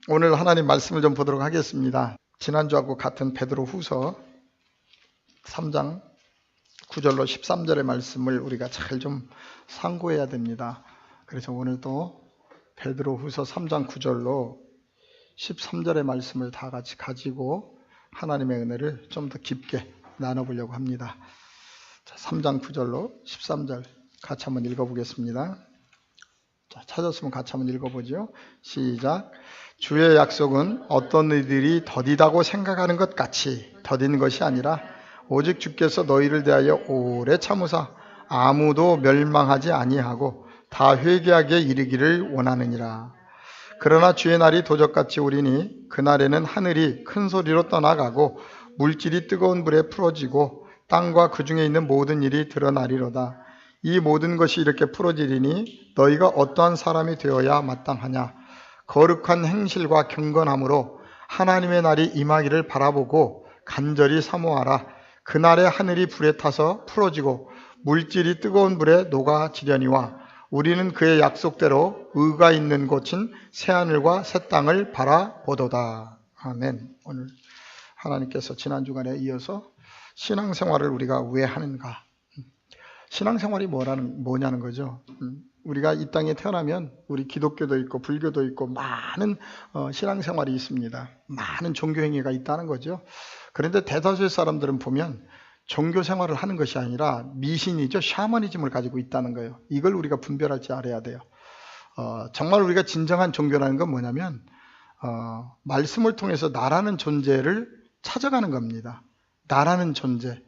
오늘 하나님 말씀을 좀 보도록 하겠습니다. 지난주하고 같은 베드로후서 3장 9절로 13절의 말씀을 우리가 잘 좀 상고해야 됩니다. 그래서 오늘도 베드로후서 3장 9절로 13절의 말씀을 다 같이 가지고 하나님의 은혜를 좀 더 깊게 나눠보려고 합니다. 3장 9절로 13절 같이 한번 읽어보겠습니다. 찾았으면 같이 한번 읽어보죠. 시작. 주의 약속은 어떤 이들이 더디다고 생각하는 것 같이 더딘 것이 아니라 오직 주께서 너희를 대하여 오래 참으사 아무도 멸망하지 아니하고 다 회개하게 이르기를 원하느니라. 그러나 주의 날이 도적같이 오리니 그날에는 하늘이 큰 소리로 떠나가고 물질이 뜨거운 불에 풀어지고 땅과 그 중에 있는 모든 일이 드러나리로다. 이 모든 것이 이렇게 풀어지리니 너희가 어떠한 사람이 되어야 마땅하냐. 거룩한 행실과 경건함으로 하나님의 날이 임하기를 바라보고 간절히 사모하라. 그날에 하늘이 불에 타서 풀어지고 물질이 뜨거운 불에 녹아지려니와 우리는 그의 약속대로 의가 있는 곳인 새하늘과 새 땅을 바라보도다. 아멘. 오늘 하나님께서 지난 주간에 이어서 신앙생활을 우리가 왜 하는가? 신앙생활이 뭐냐는 거죠. 우리가 이 땅에 태어나면 우리 기독교도 있고 불교도 있고 많은 신앙생활이 있습니다. 많은 종교행위가 있다는 거죠. 그런데 대다수의 사람들은 보면 종교생활을 하는 것이 아니라 미신이죠. 샤머니즘을 가지고 있다는 거예요. 이걸 우리가 분별할 줄 알아야 돼요. 정말 우리가 진정한 종교라는 건 뭐냐면 말씀을 통해서 나라는 존재를 찾아가는 겁니다. 나라는 존재.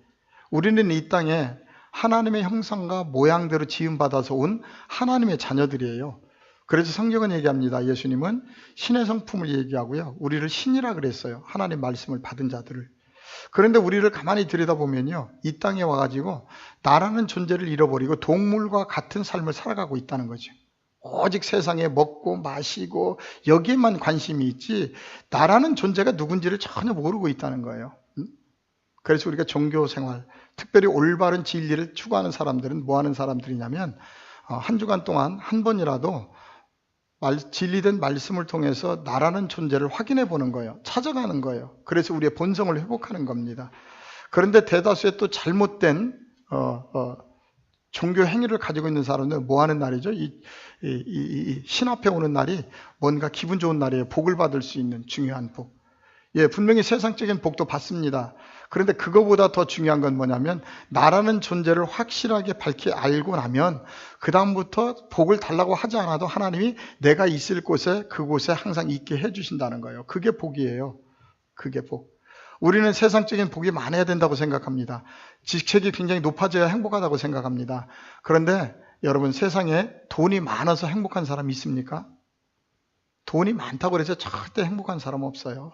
우리는 이 땅에 하나님의 형상과 모양대로 지음받아서 온 하나님의 자녀들이에요. 그래서 성경은 얘기합니다. 예수님은 신의 성품을 얘기하고요. 우리를 신이라 그랬어요. 하나님 말씀을 받은 자들을. 그런데 우리를 가만히 들여다보면요. 이 땅에 와가지고 나라는 존재를 잃어버리고 동물과 같은 삶을 살아가고 있다는 거죠. 오직 세상에 먹고 마시고 여기에만 관심이 있지 나라는 존재가 누군지를 전혀 모르고 있다는 거예요. 그래서 우리가 종교생활, 특별히 올바른 진리를 추구하는 사람들은 뭐 하는 사람들이냐면 한 주간 동안 한 번이라도 진리된 말씀을 통해서 나라는 존재를 확인해 보는 거예요. 찾아가는 거예요. 그래서 우리의 본성을 회복하는 겁니다. 그런데 대다수의 또 잘못된 종교 행위를 가지고 있는 사람들은 뭐 하는 날이죠? 신 앞에 오는 날이 뭔가 기분 좋은 날이에요. 복을 받을 수 있는 중요한 복. 예, 분명히 세상적인 복도 받습니다. 그런데 그거보다 더 중요한 건 뭐냐면 나라는 존재를 확실하게 밝히 알고 나면 그 다음부터 복을 달라고 하지 않아도 하나님이 내가 있을 곳에 그곳에 항상 있게 해주신다는 거예요. 그게 복이에요. 그게 복. 우리는 세상적인 복이 많아야 된다고 생각합니다. 직책이 굉장히 높아져야 행복하다고 생각합니다. 그런데 여러분 세상에 돈이 많아서 행복한 사람 있습니까? 돈이 많다고 해서 절대 행복한 사람 없어요.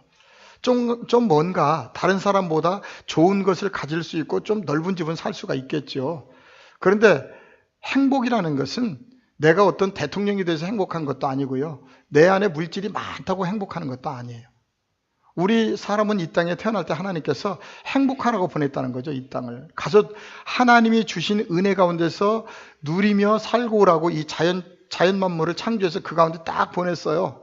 좀 뭔가 다른 사람보다 좋은 것을 가질 수 있고 좀 넓은 집은 살 수가 있겠죠. 그런데 행복이라는 것은 내가 어떤 대통령이 돼서 행복한 것도 아니고요. 내 안에 물질이 많다고 행복하는 것도 아니에요. 우리 사람은 이 땅에 태어날 때 하나님께서 행복하라고 보냈다는 거죠. 이 땅을. 가서 하나님이 주신 은혜 가운데서 누리며 살고 오라고 이 자연 만물을 창조해서 그 가운데 딱 보냈어요.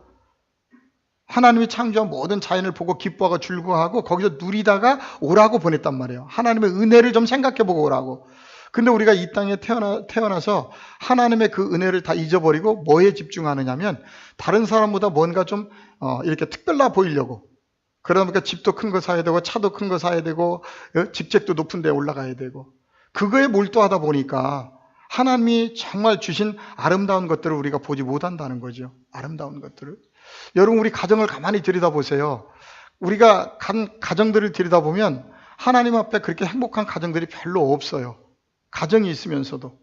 하나님이 창조한 모든 자연을 보고 기뻐하고 즐거워하고 거기서 누리다가 오라고 보냈단 말이에요. 하나님의 은혜를 좀 생각해보고 오라고. 근데 우리가 이 땅에 태어나서 하나님의 그 은혜를 다 잊어버리고 뭐에 집중하느냐면 다른 사람보다 뭔가 좀 이렇게 특별나 보이려고. 그러다 보니까 집도 큰 거 사야 되고 차도 큰 거 사야 되고 직책도 높은 데 올라가야 되고 그거에 몰두하다 보니까 하나님이 정말 주신 아름다운 것들을 우리가 보지 못한다는 거죠. 아름다운 것들을. 여러분 우리 가정을 가만히 들여다보세요. 우리가 가정들을 들여다보면 하나님 앞에 그렇게 행복한 가정들이 별로 없어요. 가정이 있으면서도.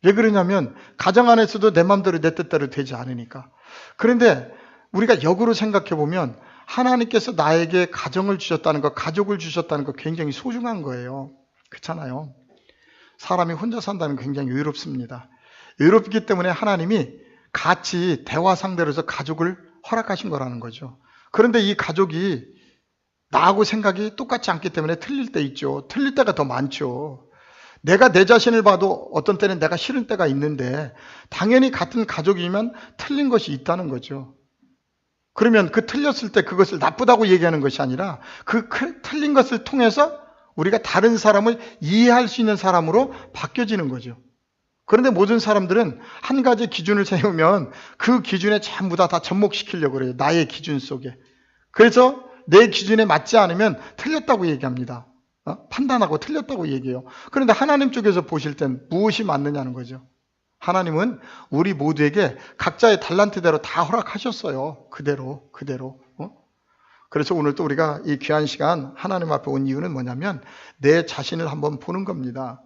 왜 그러냐면 가정 안에서도 내 마음대로 내 뜻대로 되지 않으니까. 그런데 우리가 역으로 생각해 보면 하나님께서 나에게 가정을 주셨다는 것, 가족을 주셨다는 것 굉장히 소중한 거예요. 그렇잖아요. 사람이 혼자 산다는 건 굉장히 외롭습니다. 외롭기 때문에 하나님이 같이 대화 상대로 해서 가족을 허락하신 거라는 거죠. 그런데 이 가족이 나하고 생각이 똑같지 않기 때문에 틀릴 때 있죠. 틀릴 때가 더 많죠. 내가 내 자신을 봐도 어떤 때는 내가 싫은 때가 있는데 당연히 같은 가족이면 틀린 것이 있다는 거죠. 그러면 그 틀렸을 때 그것을 나쁘다고 얘기하는 것이 아니라 그 틀린 것을 통해서 우리가 다른 사람을 이해할 수 있는 사람으로 바뀌어지는 거죠. 그런데 모든 사람들은 한 가지 기준을 세우면 그 기준에 전부 다 접목시키려고 그래요. 나의 기준 속에. 그래서 내 기준에 맞지 않으면 틀렸다고 얘기합니다. 판단하고 틀렸다고 얘기해요. 그런데 하나님 쪽에서 보실 땐 무엇이 맞느냐는 거죠. 하나님은 우리 모두에게 각자의 달란트대로 다 허락하셨어요. 그대로. 그래서 오늘 또 우리가 이 귀한 시간 하나님 앞에 온 이유는 뭐냐면 내 자신을 한번 보는 겁니다.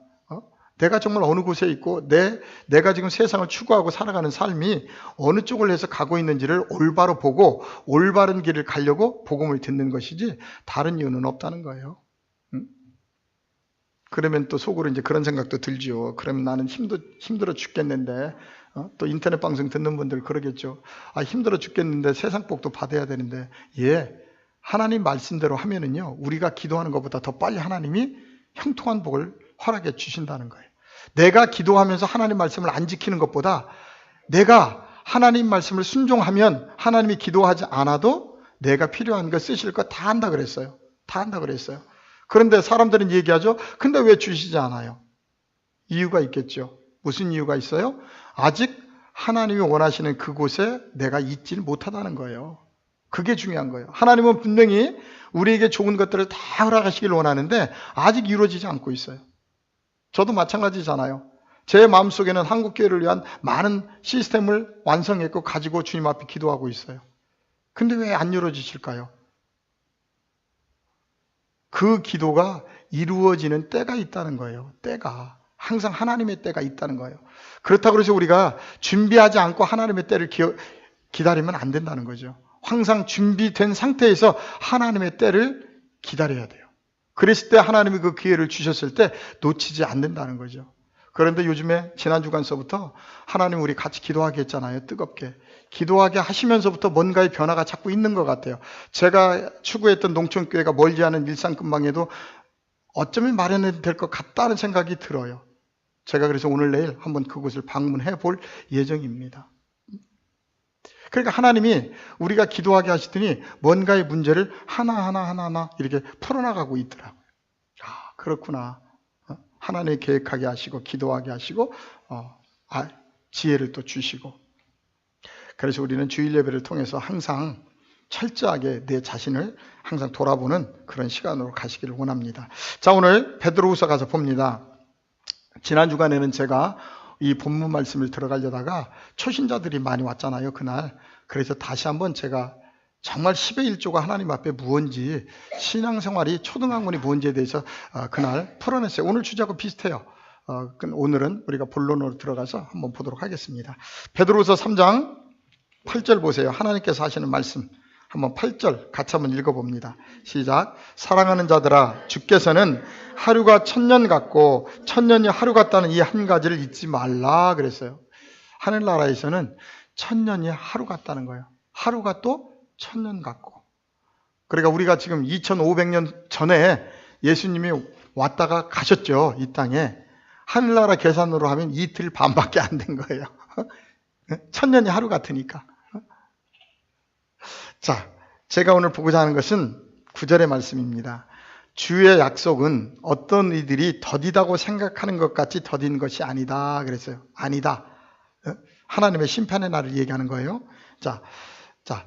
내가 정말 어느 곳에 있고 내가 지금 세상을 추구하고 살아가는 삶이 어느 쪽을 해서 가고 있는지를 올바로 보고 올바른 길을 가려고 복음을 듣는 것이지 다른 이유는 없다는 거예요. 그러면 또 속으로 이제 그런 생각도 들죠. 그러면 나는 힘들어 죽겠는데, 또 인터넷 방송 듣는 분들 그러겠죠. 힘들어 죽겠는데 세상 복도 받아야 되는데, 하나님 말씀대로 하면은요, 우리가 기도하는 것보다 더 빨리 하나님이 형통한 복을 허락해 주신다는 거예요. 내가 기도하면서 하나님 말씀을 안 지키는 것보다 내가 하나님 말씀을 순종하면 하나님이 기도하지 않아도 내가 필요한 거 쓰실 거 다 한다 그랬어요. 그런데 사람들은 얘기하죠. 근데 왜 주시지 않아요? 이유가 있겠죠. 무슨 이유가 있어요? 아직 하나님이 원하시는 그곳에 내가 있지를 못하다는 거예요. 그게 중요한 거예요. 하나님은 분명히 우리에게 좋은 것들을 다 허락하시길 원하는데 아직 이루어지지 않고 있어요. 저도 마찬가지잖아요. 제 마음속에는 한국교회를 위한 많은 시스템을 완성했고 가지고 주님 앞에 기도하고 있어요. 근데 왜 안 이루어지실까요? 그 기도가 이루어지는 때가 있다는 거예요. 때가. 항상 하나님의 때가 있다는 거예요. 그렇다고 해서 우리가 준비하지 않고 하나님의 때를 기다리면 안 된다는 거죠. 항상 준비된 상태에서 하나님의 때를 기다려야 돼요. 그랬을 때 하나님이 그 기회를 주셨을 때 놓치지 않는다는 거죠. 그런데 요즘에 지난 주간서부터 하나님 우리 같이 기도하게 했잖아요. 뜨겁게. 기도하게 하시면서부터 뭔가의 변화가 자꾸 있는 것 같아요. 제가 추구했던 농촌교회가 멀지 않은 일산근방에도 어쩌면 마련해도 될 것 같다는 생각이 들어요. 제가 그래서 오늘 내일 한번 그곳을 방문해 볼 예정입니다. 그러니까 하나님이 우리가 기도하게 하시더니 뭔가의 문제를 하나하나 이렇게 풀어나가고 있더라고요. 그렇구나. 하나님이 계획하게 하시고 기도하게 하시고 지혜를 또 주시고. 그래서 우리는 주일 예배를 통해서 항상 철저하게 내 자신을 항상 돌아보는 그런 시간으로 가시기를 원합니다. 자, 오늘 베드로후서 가서 봅니다. 지난 주간에는 제가 이 본문 말씀을 들어가려다가 초신자들이 많이 왔잖아요, 그날. 그래서 다시 한번 제가 정말 10의 1조가 하나님 앞에 무언지, 신앙생활이 초등학문이 무언지에 대해서 그날 풀어냈어요. 오늘 주제하고 비슷해요. 오늘은 우리가 본론으로 들어가서 한번 보도록 하겠습니다. 베드로후서 3장 8절 보세요. 하나님께서 하시는 말씀. 한번 8절 같이 한번 읽어봅니다. 시작. 사랑하는 자들아, 주께서는 하루가 1000년 같고 1000년이 하루 같다는 이 한 가지를 잊지 말라 그랬어요. 하늘나라에서는 1000년이 하루 같다는 거예요. 하루가 또 1000년 같고. 그러니까 우리가 지금 2500년 전에 예수님이 왔다가 가셨죠. 이 땅에. 하늘나라 계산으로 하면 이틀 반밖에 안 된 거예요. 1000년이 하루 같으니까. 자, 제가 오늘 보고자 하는 것은 9절의 말씀입니다. 주의 약속은 어떤 이들이 더디다고 생각하는 것 같이 더딘 것이 아니다 그랬어요. 아니다. 하나님의 심판의 날을 얘기하는 거예요. 자,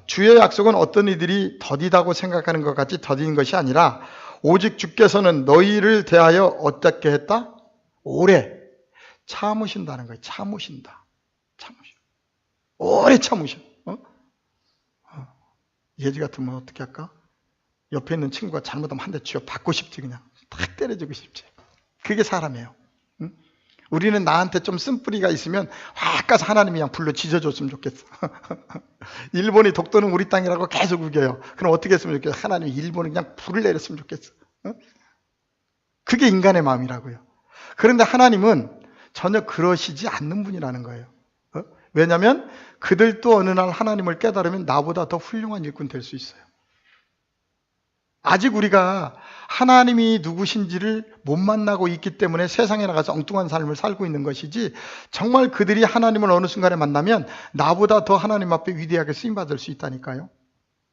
주의 약속은 어떤 이들이 더디다고 생각하는 것 같이 더딘 것이 아니라 오직 주께서는 너희를 대하여 어떻게 했다? 오래 참으신다는 거예요. 참으신다. 오래 참으셔. 예지 같으면 어떻게 할까? 옆에 있는 친구가 잘못하면 한 대 쥐어 받고 싶지. 그냥 탁 때려주고 싶지. 그게 사람이에요. 응? 우리는 나한테 좀 쓴뿌리가 있으면 확 가서 하나님이 그냥 불러 지져줬으면 좋겠어. 일본이 독도는 우리 땅이라고 계속 우겨요. 그럼 어떻게 했으면 좋겠어? 하나님이 일본은 그냥 불을 내렸으면 좋겠어. 응? 그게 인간의 마음이라고요. 그런데 하나님은 전혀 그러시지 않는 분이라는 거예요. 왜냐하면 그들도 어느 날 하나님을 깨달으면 나보다 더 훌륭한 일꾼 될 수 있어요. 아직 우리가 하나님이 누구신지를 못 만나고 있기 때문에 세상에 나가서 엉뚱한 삶을 살고 있는 것이지, 정말 그들이 하나님을 어느 순간에 만나면 나보다 더 하나님 앞에 위대하게 쓰임받을 수 있다니까요.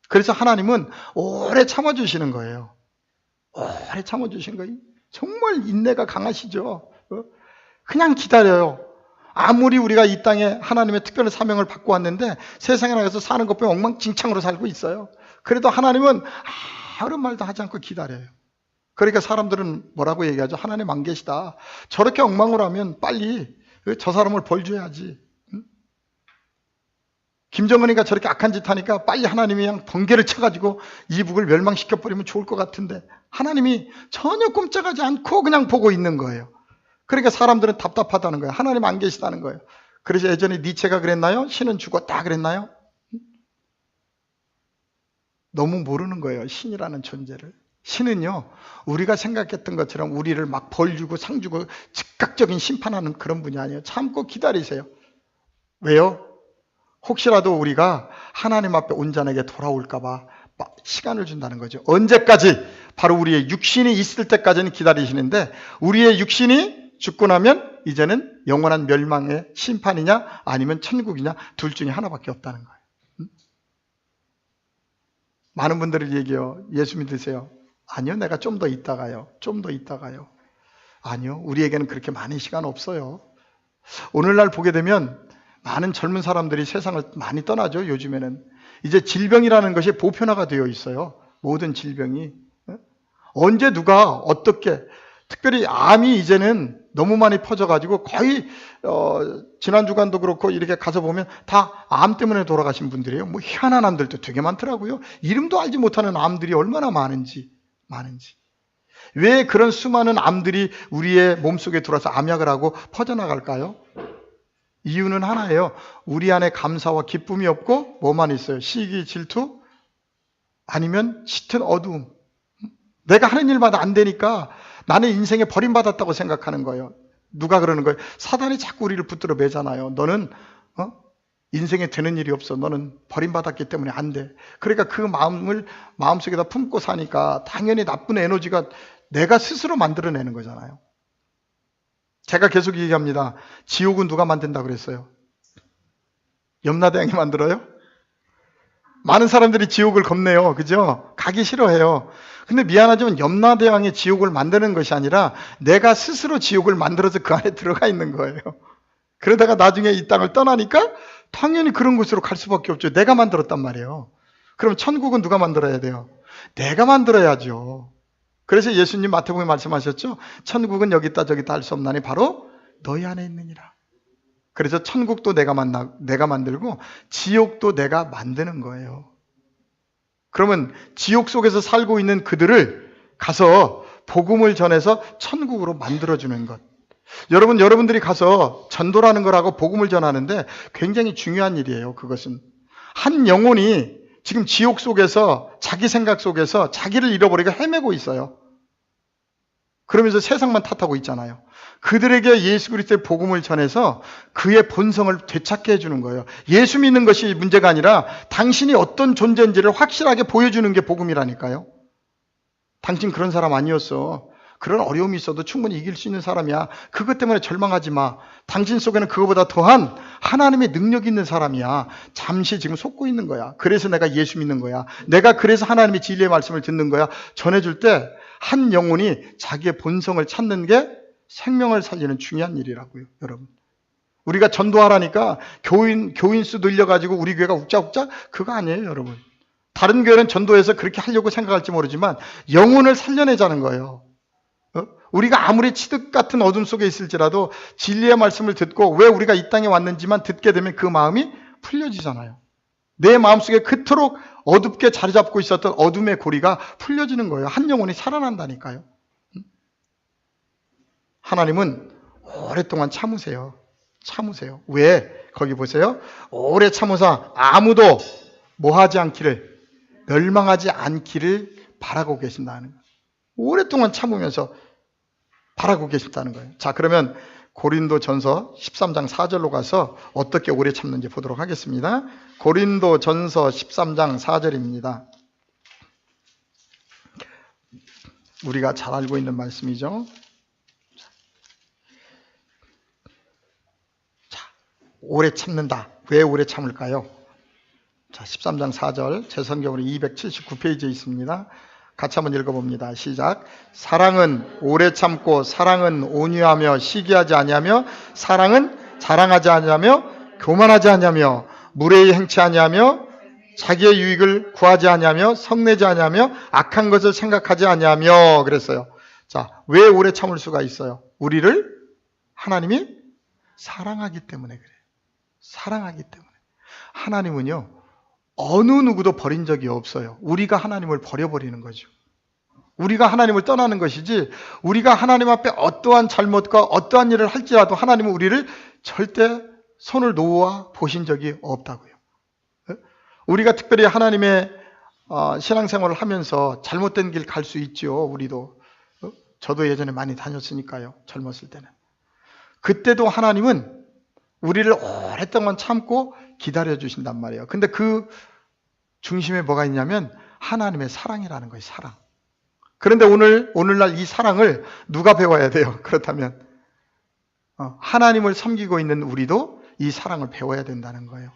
그래서 하나님은 오래 참아주시는 거예요. 오래 참아주신 거예요. 정말 인내가 강하시죠. 그냥 기다려요. 아무리 우리가 이 땅에 하나님의 특별한 사명을 받고 왔는데 세상에 나가서 사는 것 보면 엉망진창으로 살고 있어요. 그래도 하나님은 아무런 말도 하지 않고 기다려요. 그러니까 사람들은 뭐라고 얘기하죠? 하나님 안 계시다. 저렇게 엉망으로 하면 빨리 저 사람을 벌 줘야지. 김정은이가 저렇게 악한 짓 하니까 빨리 하나님이 그냥 번개를 쳐가지고 이북을 멸망시켜버리면 좋을 것 같은데 하나님이 전혀 꼼짝하지 않고 그냥 보고 있는 거예요. 그러니까 사람들은 답답하다는 거예요. 하나님 안 계시다는 거예요. 그래서 예전에 니체가 그랬나요? 신은 죽었다 그랬나요? 너무 모르는 거예요. 신이라는 존재를. 신은요, 우리가 생각했던 것처럼 우리를 막 벌 주고 상 주고 즉각적인 심판하는 그런 분이 아니에요. 참고 기다리세요. 왜요? 혹시라도 우리가 하나님 앞에 온전하게 돌아올까봐 시간을 준다는 거죠. 언제까지? 바로 우리의 육신이 있을 때까지는 기다리시는데 우리의 육신이 죽고 나면 이제는 영원한 멸망의 심판이냐 아니면 천국이냐 둘 중에 하나밖에 없다는 거예요. 많은 분들이 얘기해요. 예수 믿으세요. 아니요, 내가 좀 더 있다가요. 좀 더 있다가요. 아니요, 우리에게는 그렇게 많은 시간 없어요. 오늘날 보게 되면 많은 젊은 사람들이 세상을 많이 떠나죠. 요즘에는 이제 질병이라는 것이 보편화가 되어 있어요. 모든 질병이. 언제 누가 어떻게, 특별히 암이 이제는 너무 많이 퍼져가지고 거의 지난 주간도 그렇고 이렇게 가서 보면 다 암 때문에 돌아가신 분들이에요. 뭐 희한한 암들도 되게 많더라고요. 이름도 알지 못하는 암들이 얼마나 많은지. 왜 그런 수많은 암들이 우리의 몸속에 들어와서 암약을 하고 퍼져나갈까요? 이유는 하나예요. 우리 안에 감사와 기쁨이 없고 뭐만 있어요? 시기, 질투, 아니면 짙은 어두움. 내가 하는 일마다 안 되니까 나는 인생에 버림받았다고 생각하는 거예요. 누가 그러는 거예요? 사단이 자꾸 우리를 붙들어 매잖아요. 너는 인생에 되는 일이 없어. 너는 버림받았기 때문에 안 돼. 그러니까 그 마음을 마음속에다 품고 사니까 당연히 나쁜 에너지가 내가 스스로 만들어내는 거잖아요. 제가 계속 얘기합니다. 지옥은 누가 만든다 그랬어요? 염라대왕이 만들어요? 많은 사람들이 지옥을 겁내요. 그죠? 가기 싫어해요. 근데 미안하지만 염라대왕이 지옥을 만드는 것이 아니라 내가 스스로 지옥을 만들어서 그 안에 들어가 있는 거예요. 그러다가 나중에 이 땅을 떠나니까 당연히 그런 곳으로 갈 수밖에 없죠. 내가 만들었단 말이에요. 그럼 천국은 누가 만들어야 돼요? 내가 만들어야죠. 그래서 예수님 마태복음에 말씀하셨죠. 천국은 여기 있다 저기 있다 할 수 없나니 바로 너희 안에 있느니라. 그래서 천국도 내가 만들고 지옥도 내가 만드는 거예요. 그러면 지옥 속에서 살고 있는 그들을 가서 복음을 전해서 천국으로 만들어주는 것. 여러분들이 가서 전도라는 걸 하고 복음을 전하는데 굉장히 중요한 일이에요. 그것은 한 영혼이 지금 지옥 속에서 자기 생각 속에서 자기를 잃어버리고 헤매고 있어요. 그러면서 세상만 탓하고 있잖아요. 그들에게 예수 그리스도의 복음을 전해서 그의 본성을 되찾게 해주는 거예요. 예수 믿는 것이 문제가 아니라 당신이 어떤 존재인지를 확실하게 보여주는 게 복음이라니까요. 당신 그런 사람 아니었어. 그런 어려움이 있어도 충분히 이길 수 있는 사람이야. 그것 때문에 절망하지 마. 당신 속에는 그거보다 더한 하나님의 능력이 있는 사람이야. 잠시 지금 속고 있는 거야. 그래서 내가 예수 믿는 거야. 내가 그래서 하나님의 진리의 말씀을 듣는 거야. 전해줄 때 한 영혼이 자기의 본성을 찾는 게 생명을 살리는 중요한 일이라고요. 여러분, 우리가 전도하라니까 교인 수 늘려가지고 우리 교회가 웃자웃자 그거 아니에요. 여러분, 다른 교회는 전도해서 그렇게 하려고 생각할지 모르지만 영혼을 살려내자는 거예요. 우리가 아무리 치득 같은 어둠 속에 있을지라도 진리의 말씀을 듣고 왜 우리가 이 땅에 왔는지만 듣게 되면 그 마음이 풀려지잖아요. 내 마음속에 그토록 어둡게 자리 잡고 있었던 어둠의 고리가 풀려지는 거예요. 한 영혼이 살아난다니까요. 하나님은 오랫동안 참으세요. 왜? 거기 보세요. 오래 참으사 아무도 뭐하지 않기를, 멸망하지 않기를 바라고 계신다는 거예요. 오랫동안 참으면서 바라고 계신다는 거예요. 자, 그러면 고린도전서 13장 4절로 가서 어떻게 오래 참는지 보도록 하겠습니다. 고린도전서 13장 4절입니다. 우리가 잘 알고 있는 말씀이죠. 자, 오래 참는다. 왜 오래 참을까요? 자, 13장 4절 제 성경으로 279페이지에 있습니다. 같이 한번 읽어봅니다. 시작. 사랑은 오래 참고 사랑은 온유하며 시기하지 아니하며 사랑은 자랑하지 아니하며 교만하지 아니하며 무례히 행치 아니하며 자기의 유익을 구하지 아니하며 성내지 아니하며 악한 것을 생각하지 아니하며 그랬어요. 자, 왜 오래 참을 수가 있어요? 우리를 하나님이 사랑하기 때문에 그래요. 사랑하기 때문에. 하나님은요, 어느 누구도 버린 적이 없어요. 우리가 하나님을 버려버리는 거죠. 우리가 하나님을 떠나는 것이지, 우리가 하나님 앞에 어떠한 잘못과 어떠한 일을 할지라도 하나님은 우리를 절대 손을 놓아 보신 적이 없다고요. 우리가 특별히 하나님의 신앙생활을 하면서 잘못된 길 갈 수 있죠. 우리도. 저도 예전에 많이 다녔으니까요. 젊었을 때는. 그때도 하나님은 우리를 오랫동안 참고 기다려주신단 말이에요. 근데 그 중심에 뭐가 있냐면 하나님의 사랑이라는 거예요. 사랑. 그런데 오늘날 이 사랑을 누가 배워야 돼요? 그렇다면 하나님을 섬기고 있는 우리도 이 사랑을 배워야 된다는 거예요.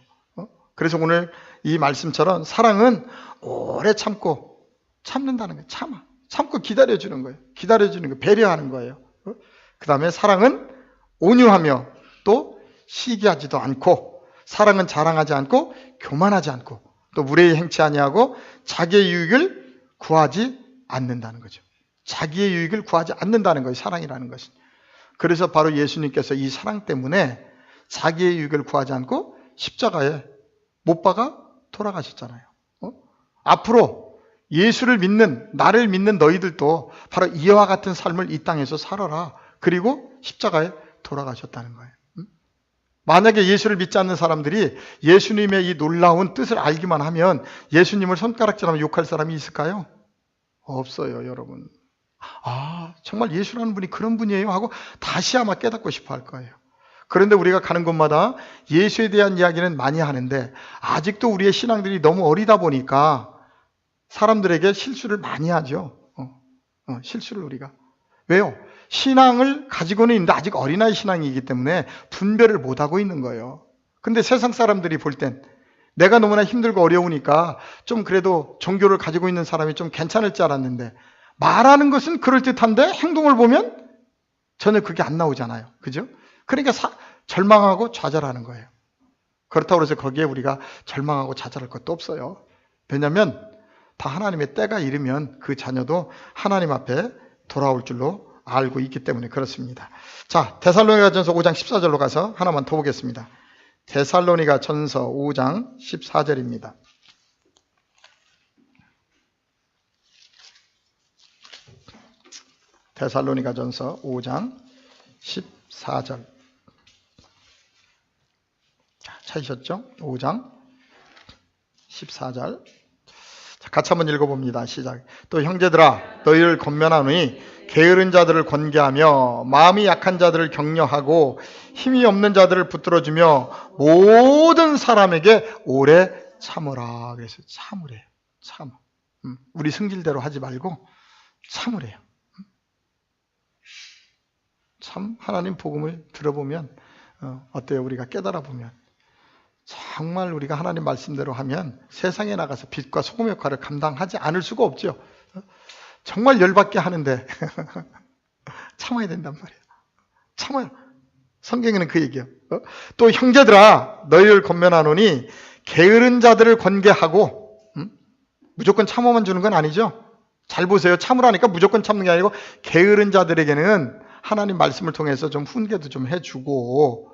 그래서 오늘 이 말씀처럼 사랑은 오래 참고 참는다는 거예요. 참고 기다려주는 거예요. 기다려주는 거, 배려하는 거예요. 그 다음에 사랑은 온유하며 또 시기하지도 않고, 사랑은 자랑하지 않고 교만하지 않고, 또 무례히 행치 아니하고 자기의 유익을 구하지 않는다는 거죠. 자기의 유익을 구하지 않는다는 거예요. 사랑이라는 것은. 그래서 바로 예수님께서 이 사랑 때문에 자기의 유익을 구하지 않고 십자가에 못 박아 돌아가셨잖아요. 앞으로 예수를 믿는, 나를 믿는 너희들도 바로 이와 같은 삶을 이 땅에서 살아라. 그리고 십자가에 돌아가셨다는 거예요. 만약에 예수를 믿지 않는 사람들이 예수님의 이 놀라운 뜻을 알기만 하면 예수님을 손가락질하면 욕할 사람이 있을까요? 없어요, 여러분. 아, 정말 예수라는 분이 그런 분이에요 하고 다시 아마 깨닫고 싶어 할 거예요. 그런데 우리가 가는 곳마다 예수에 대한 이야기는 많이 하는데 아직도 우리의 신앙들이 너무 어리다 보니까 사람들에게 실수를 많이 하죠. 실수를 우리가. 왜요? 신앙을 가지고는 있는데 아직 어린아이 신앙이기 때문에 분별을 못하고 있는 거예요. 근데 세상 사람들이 볼 땐 내가 너무나 힘들고 어려우니까 좀 그래도 종교를 가지고 있는 사람이 좀 괜찮을 줄 알았는데 말하는 것은 그럴듯한데 행동을 보면 전혀 그게 안 나오잖아요. 그죠? 그러니까 절망하고 좌절하는 거예요. 그렇다고 해서 거기에 우리가 절망하고 좌절할 것도 없어요. 왜냐하면 다 하나님의 때가 이르면 그 자녀도 하나님 앞에 돌아올 줄로 알고 있기 때문에 그렇습니다. 자, 데살로니가전서 5장 14절로 가서 하나만 더 보겠습니다. 데살로니가전서 5장 14절입니다. 데살로니가전서 5장 14절. 찾으셨죠? 5장 14절. 자, 같이 한번 읽어봅니다. 시작. 또 형제들아, 너희를 권면하노니 게으른 자들을 권계하며 마음이 약한 자들을 격려하고 힘이 없는 자들을 붙들어주며 모든 사람에게 오래 참으라. 그래서 참으래요. 참. 우리 승질대로 하지 말고 참으래요. 참 하나님 복음을 들어보면 어때요? 우리가 깨달아 보면 정말 우리가 하나님 말씀대로 하면 세상에 나가서 빛과 소금 역할을 감당하지 않을 수가 없죠. 정말 열받게 하는데 참아야 된단 말이에요. 참아요. 성경에는 그 얘기예요. 또 형제들아, 너희를 권면하노니 게으른 자들을 권계하고, 무조건 참아만 주는 건 아니죠. 잘 보세요. 참으라니까 무조건 참는 게 아니고 게으른 자들에게는 하나님 말씀을 통해서 좀 훈계도 좀 해주고,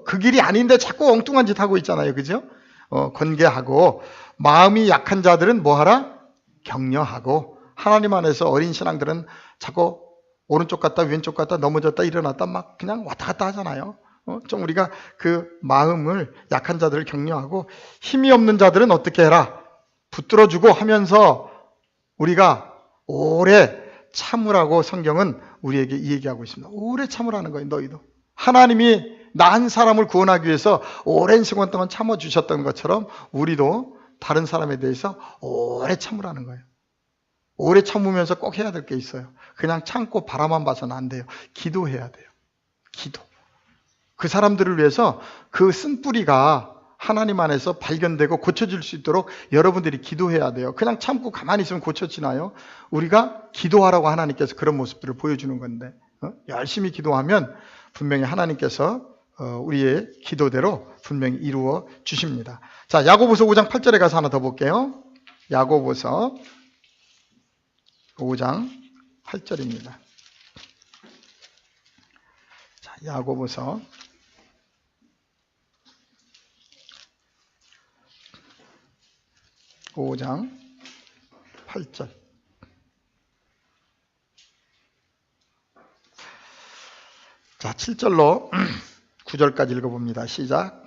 그 길이 아닌데 자꾸 엉뚱한 짓 하고 있잖아요. 그죠? 권계하고, 마음이 약한 자들은 뭐하라? 격려하고, 하나님 안에서 어린 신앙들은 자꾸 오른쪽 갔다 왼쪽 갔다 넘어졌다 일어났다 막 그냥 왔다 갔다 하잖아요. 좀 우리가 그 마음을, 약한 자들을 격려하고, 힘이 없는 자들은 어떻게 해라? 붙들어주고 하면서 우리가 오래 참으라고 성경은 우리에게 이 얘기하고 있습니다. 오래 참으라는 거예요. 너희도 하나님이 나 한 사람을 구원하기 위해서 오랜 시간 동안 참아주셨던 것처럼 우리도 다른 사람에 대해서 오래 참으라는 거예요. 오래 참으면서 꼭 해야 될 게 있어요. 그냥 참고 바라만 봐서는 안 돼요. 기도해야 돼요. 기도. 그 사람들을 위해서 그 쓴뿌리가 하나님 안에서 발견되고 고쳐질 수 있도록 여러분들이 기도해야 돼요. 그냥 참고 가만히 있으면 고쳐지나요? 우리가 기도하라고 하나님께서 그런 모습들을 보여주는 건데 열심히 기도하면 분명히 하나님께서 우리의 기도대로 분명히 이루어 주십니다. 자, 야고보서 5장 8절에 가서 하나 더 볼게요. 야고보서 5장 8절입니다. 자, 야고보서 5장 8절. 자, 7절로 9절까지 읽어봅니다. 시작.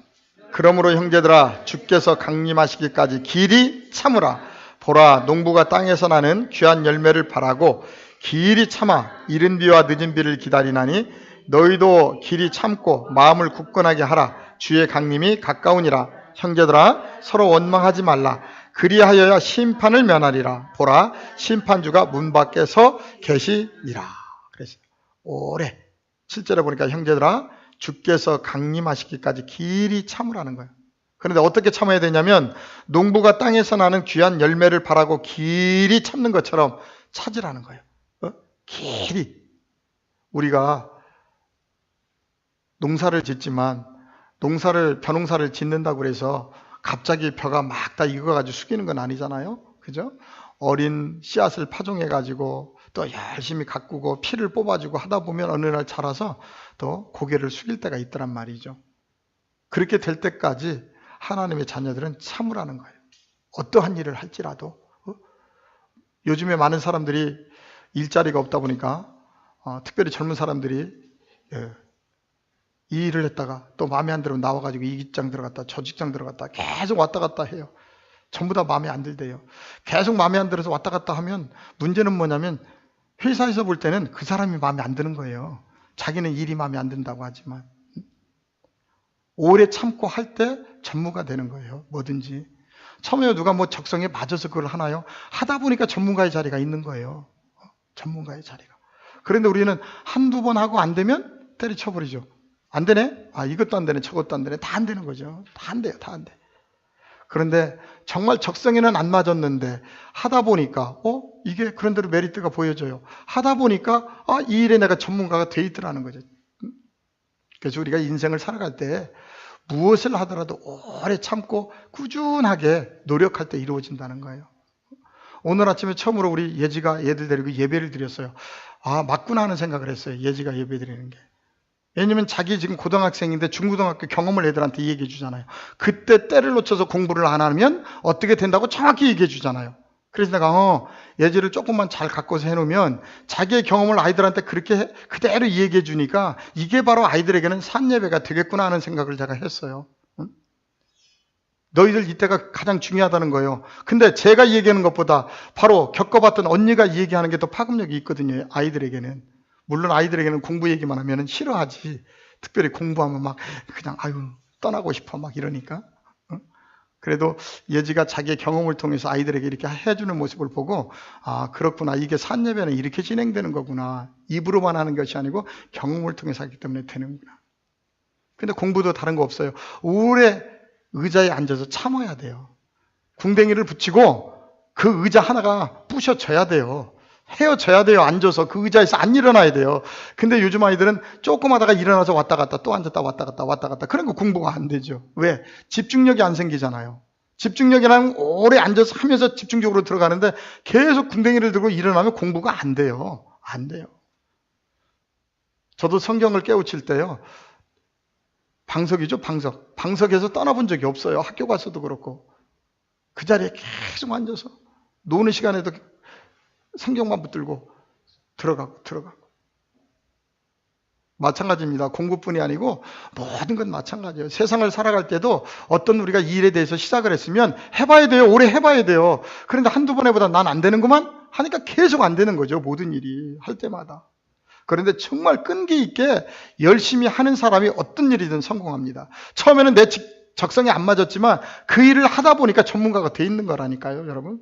그러므로 형제들아, 주께서 강림하시기까지 길이 참으라. 보라, 농부가 땅에서 나는 귀한 열매를 바라고 길이 참아 이른 비와 늦은 비를 기다리나니 너희도 길이 참고 마음을 굳건하게 하라. 주의 강림이 가까우니라. 형제들아, 서로 원망하지 말라. 그리하여야 심판을 면하리라. 보라, 심판주가 문 밖에서 계시니라. 그래서 오래 7절에 보니까 형제들아, 주께서 강림하시기까지 길이 참으라는 거예요. 그런데 어떻게 참아야 되냐면 농부가 땅에서 나는 귀한 열매를 바라고 길이 참는 것처럼 찾으라는 거예요. 길이. 우리가 농사를 짓지만 벼농사를 짓는다고 해서 갑자기 벼가 막 다 익어가지고 숙이는 건 아니잖아요. 그죠? 어린 씨앗을 파종해가지고 또 열심히 가꾸고 피를 뽑아주고 하다 보면 어느 날 자라서 또 고개를 숙일 때가 있더란 말이죠. 그렇게 될 때까지 하나님의 자녀들은 참으라는 거예요. 어떠한 일을 할지라도. 요즘에 많은 사람들이 일자리가 없다 보니까 특별히 젊은 사람들이 이 일을 했다가 또 마음에 안 들면 나와가지고 이 직장 들어갔다 저 직장 들어갔다 계속 왔다 갔다 해요. 전부 다 마음에 안 들대요. 계속 마음에 안 들어서 왔다 갔다 하면 문제는 뭐냐면 회사에서 볼 때는 그 사람이 마음에 안 드는 거예요. 자기는 일이 마음에 안 든다고 하지만 오래 참고 할 때 전무가 되는 거예요. 뭐든지. 처음에 누가 뭐 적성에 맞아서 그걸 하나요? 하다 보니까 전문가의 자리가 있는 거예요. 전문가의 자리가. 그런데 우리는 한두 번 하고 안 되면 때려쳐버리죠. 안 되네? 이것도 안 되네, 저것도 안 되네. 다 안 되는 거죠. 다 안 돼요, 다 안 돼. 그런데 정말 적성에는 안 맞았는데 하다 보니까 이게 그런대로 메리트가 보여져요. 하다 보니까 이 일에 내가 전문가가 돼 있더라는 거죠. 그래서 우리가 인생을 살아갈 때 무엇을 하더라도 오래 참고 꾸준하게 노력할 때 이루어진다는 거예요. 오늘 아침에 처음으로 우리 예지가 얘들 데리고 예배를 드렸어요. 맞구나 하는 생각을 했어요. 예지가 예배 드리는 게. 왜냐면 자기 지금 고등학생인데 중고등학교 경험을 애들한테 얘기해 주잖아요. 그때 때를 놓쳐서 공부를 안 하면 어떻게 된다고 정확히 얘기해 주잖아요. 그래서 내가 예지를 조금만 잘 갖고서 해놓으면 자기의 경험을 아이들한테 그렇게 그대로 얘기해 주니까 이게 바로 아이들에게는 산예배가 되겠구나 하는 생각을 제가 했어요. 너희들 이때가 가장 중요하다는 거예요. 근데 제가 얘기하는 것보다 바로 겪어봤던 언니가 얘기하는 게 더 파급력이 있거든요. 아이들에게는. 물론 아이들에게는 공부 얘기만 하면 싫어하지. 특별히 공부하면 막 그냥 떠나고 싶어 막 이러니까. 그래도 예지가 자기의 경험을 통해서 아이들에게 이렇게 해주는 모습을 보고 그렇구나. 이게 산예배는 이렇게 진행되는 거구나. 입으로만 하는 것이 아니고 경험을 통해서 하기 때문에 되는구나. 근데 공부도 다른 거 없어요. 오래 의자에 앉아서 참아야 돼요. 궁뎅이를 붙이고 그 의자 하나가 부셔져야 돼요. 헤어져야 돼요. 앉아서 그 의자에서 안 일어나야 돼요. 근데 요즘 아이들은 조금 하다가 일어나서 왔다 갔다 또 앉았다 왔다 갔다 왔다 갔다 그런 거 공부가 안 되죠. 왜? 집중력이 안 생기잖아요. 집중력이라는 오래 앉아서 하면서 집중적으로 들어가는데 계속 궁뎅이를 들고 일어나면 공부가 안 돼요. 안 돼요. 저도 성경을 깨우칠 때요. 방석이죠, 방석. 방석에서 떠나본 적이 없어요. 학교 가서도 그렇고. 그 자리에 계속 앉아서 노는 시간에도 성경만 붙들고 들어가고. 마찬가지입니다. 공부뿐이 아니고 모든 건 마찬가지예요. 세상을 살아갈 때도 어떤 우리가 이 일에 대해서 시작을 했으면 해봐야 돼요. 오래 해봐야 돼요. 그런데 한두 번 해보다 난 안 되는구만 하니까 계속 안 되는 거죠. 모든 일이 할 때마다. 그런데 정말 끈기 있게 열심히 하는 사람이 어떤 일이든 성공합니다. 처음에는 내 적성에 안 맞았지만 그 일을 하다 보니까 전문가가 돼 있는 거라니까요, 여러분.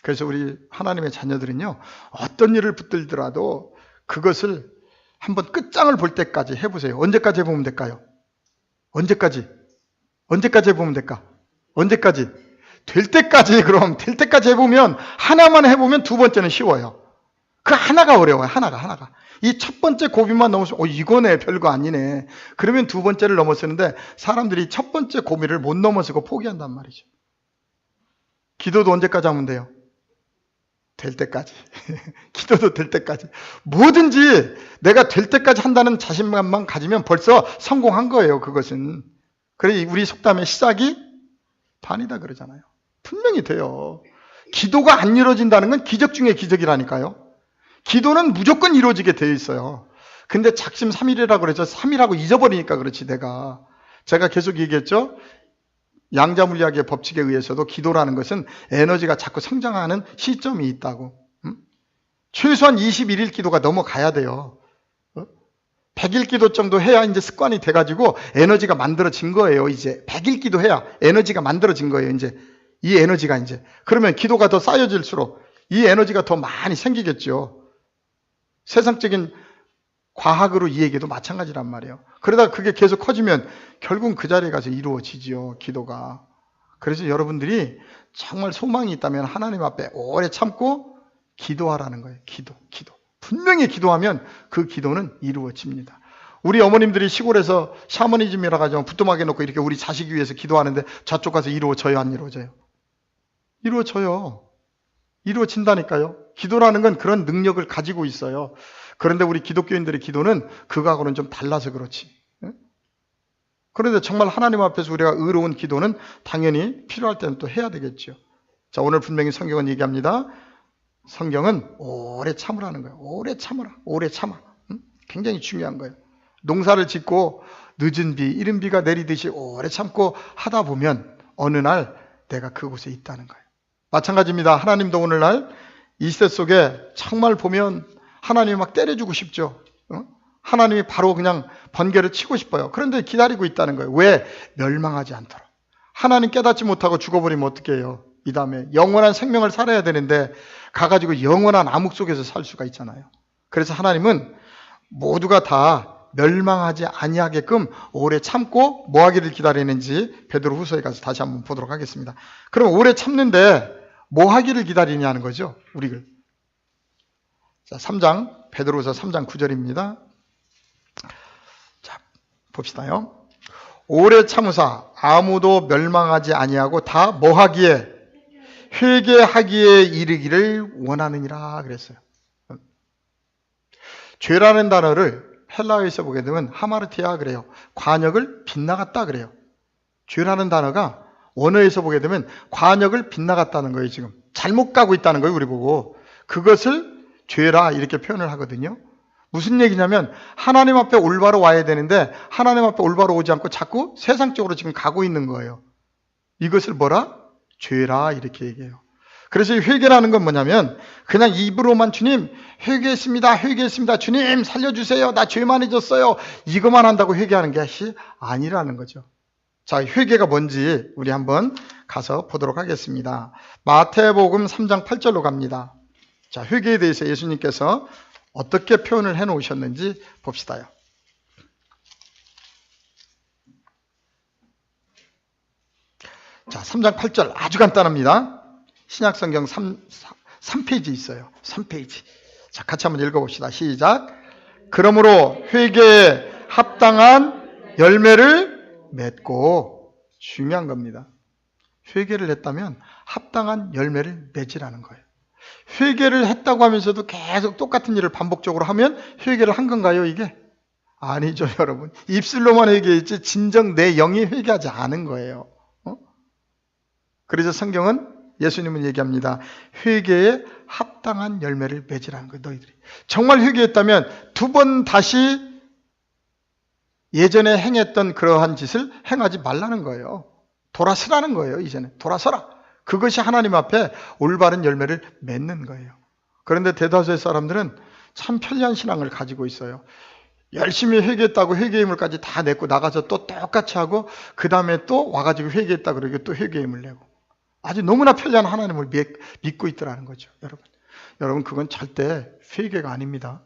그래서 우리 하나님의 자녀들은요, 어떤 일을 붙들더라도 그것을 한번 끝장을 볼 때까지 해보세요. 언제까지 해보면 될까요? 언제까지? 언제까지 해보면 될까? 언제까지? 될 때까지. 그럼 될 때까지 해보면, 하나만 해보면 두 번째는 쉬워요. 그 하나가 어려워요. 하나가. 이 첫 번째 고비만 넘었으면 이거네, 별거 아니네. 그러면 두 번째를 넘었었는데 사람들이 첫 번째 고비를 못 넘어서고 포기한단 말이죠. 기도도 언제까지 하면 돼요? 될 때까지. 기도도 될 때까지. 뭐든지 내가 될 때까지 한다는 자신감만 가지면 벌써 성공한 거예요. 그것은. 그래, 우리 속담에 시작이 반이다 그러잖아요. 분명히 돼요. 기도가 안 이루어진다는 건 기적 중에 기적이라니까요. 기도는 무조건 이루어지게 되어 있어요. 근데 작심 3일이라고 그러죠. 3일하고 잊어버리니까 그렇지. 제가 계속 얘기했죠. 양자물리학의 법칙에 의해서도 기도라는 것은 에너지가 자꾸 성장하는 시점이 있다고. 최소한 21일 기도가 넘어가야 돼요. 100일 기도 정도 해야 이제 습관이 돼가지고 에너지가 만들어진 거예요. 이제 100일 기도 해야 에너지가 만들어진 거예요. 이제 이 에너지가 이제. 그러면 기도가 더 쌓여질수록 이 에너지가 더 많이 생기겠죠. 세상적인 과학으로 이 얘기도 마찬가지란 말이에요. 그러다 그게 계속 커지면 결국 그 자리에 가서 이루어지죠. 기도가. 그래서 여러분들이 정말 소망이 있다면 하나님 앞에 오래 참고 기도하라는 거예요. 기도. 분명히 기도하면 그 기도는 이루어집니다. 우리 어머님들이 시골에서 샤머니즘이라 가지고 부뚜막에 놓고 이렇게 우리 자식 위해서 기도하는데 저쪽 가서 이루어져요, 안 이루어져요? 이루어져요. 이루어진다니까요. 기도라는 건 그런 능력을 가지고 있어요. 그런데 우리 기독교인들의 기도는 그거하고는 좀 달라서 그렇지. 그런데 정말 하나님 앞에서 우리가 의로운 기도는 당연히 필요할 때는 또 해야 되겠죠. 자, 오늘 분명히 성경은 얘기합니다. 성경은 오래 참으라는 거예요. 오래 참아. 굉장히 중요한 거예요. 농사를 짓고 늦은 비, 이른 비가 내리듯이 오래 참고 하다 보면 어느 날 내가 그곳에 있다는 거예요. 마찬가지입니다. 하나님도 오늘날 이 시대 속에 정말 보면 하나님이 막 때려주고 싶죠. 하나님이 바로 그냥 번개를 치고 싶어요. 그런데 기다리고 있다는 거예요. 왜? 멸망하지 않도록. 하나님 깨닫지 못하고 죽어버리면 어떻게 해요? 이 다음에 영원한 생명을 살아야 되는데 가가지고 영원한 암흑 속에서 살 수가 있잖아요. 그래서 하나님은 모두가 다 멸망하지 아니하게끔 오래 참고 뭐 하기를 기다리는지 베드로후서에 가서 다시 한번 보도록 하겠습니다. 그럼 오래 참는데 뭐 하기를 기다리냐는 거죠. 우리를. 자, 3장 베드로후서 3장 9절입니다. 자, 봅시다요. 오래 참으사 아무도 멸망하지 아니하고 다 뭐 하기에? 회개하기에 이르기를 원하느니라 그랬어요. 죄라는 단어를 헬라어에서 보게 되면 하마르티아 그래요. 관역을 빗나갔다 그래요. 죄라는 단어가 원어에서 보게 되면 관역을 빗나갔다는 거예요. 지금 잘못 가고 있다는 거예요. 우리 보고 그것을 죄라 이렇게 표현을 하거든요. 무슨 얘기냐면 하나님 앞에 올바로 와야 되는데 하나님 앞에 올바로 오지 않고 자꾸 세상적으로 지금 가고 있는 거예요. 이것을 뭐라? 죄라 이렇게 얘기해요. 그래서 이 회개라는 건 뭐냐면 그냥 입으로만 주님 회개했습니다. 주님 살려주세요. 나 죄 많이 졌어요. 이것만 한다고 회개하는 것이 아니라는 거죠. 자, 회개가 뭔지 우리 한번 가서 보도록 하겠습니다. 마태복음 3장 8절로 갑니다. 자, 회개에 대해서 예수님께서 어떻게 표현을 해놓으셨는지 봅시다요. 자, 3장 8절 아주 간단합니다. 신약성경 3페이지 있어요. 3페이지. 자, 같이 한번 읽어봅시다. 시작. 그러므로 회개에 합당한 열매를 맺고, 중요한 겁니다. 회개를 했다면 합당한 열매를 맺으라는 거예요. 회개를 했다고 하면서도 계속 똑같은 일을 반복적으로 하면 회개를 한 건가요, 이게? 아니죠, 여러분. 입술로만 회개했지 진정 내 영이 회개하지 않은 거예요. 그래서 성경은 예수님은 얘기합니다. 회개에 합당한 열매를 맺으라는 거예요. 너희들이 정말 회개했다면 두 번 다시 예전에 행했던 그러한 짓을 행하지 말라는 거예요. 돌아서라는 거예요. 이제는 돌아서라. 그것이 하나님 앞에 올바른 열매를 맺는 거예요. 그런데 대다수의 사람들은 참 편리한 신앙을 가지고 있어요. 열심히 회개했다고 회개임을까지 다 냈고 나가서 또 똑같이 하고 그 다음에 또 와가지고 회개했다 그러고 또 회개임을 내고 아주 너무나 편리한 하나님을 믿고 있더라는 거죠. 여러분 그건 절대 회개가 아닙니다.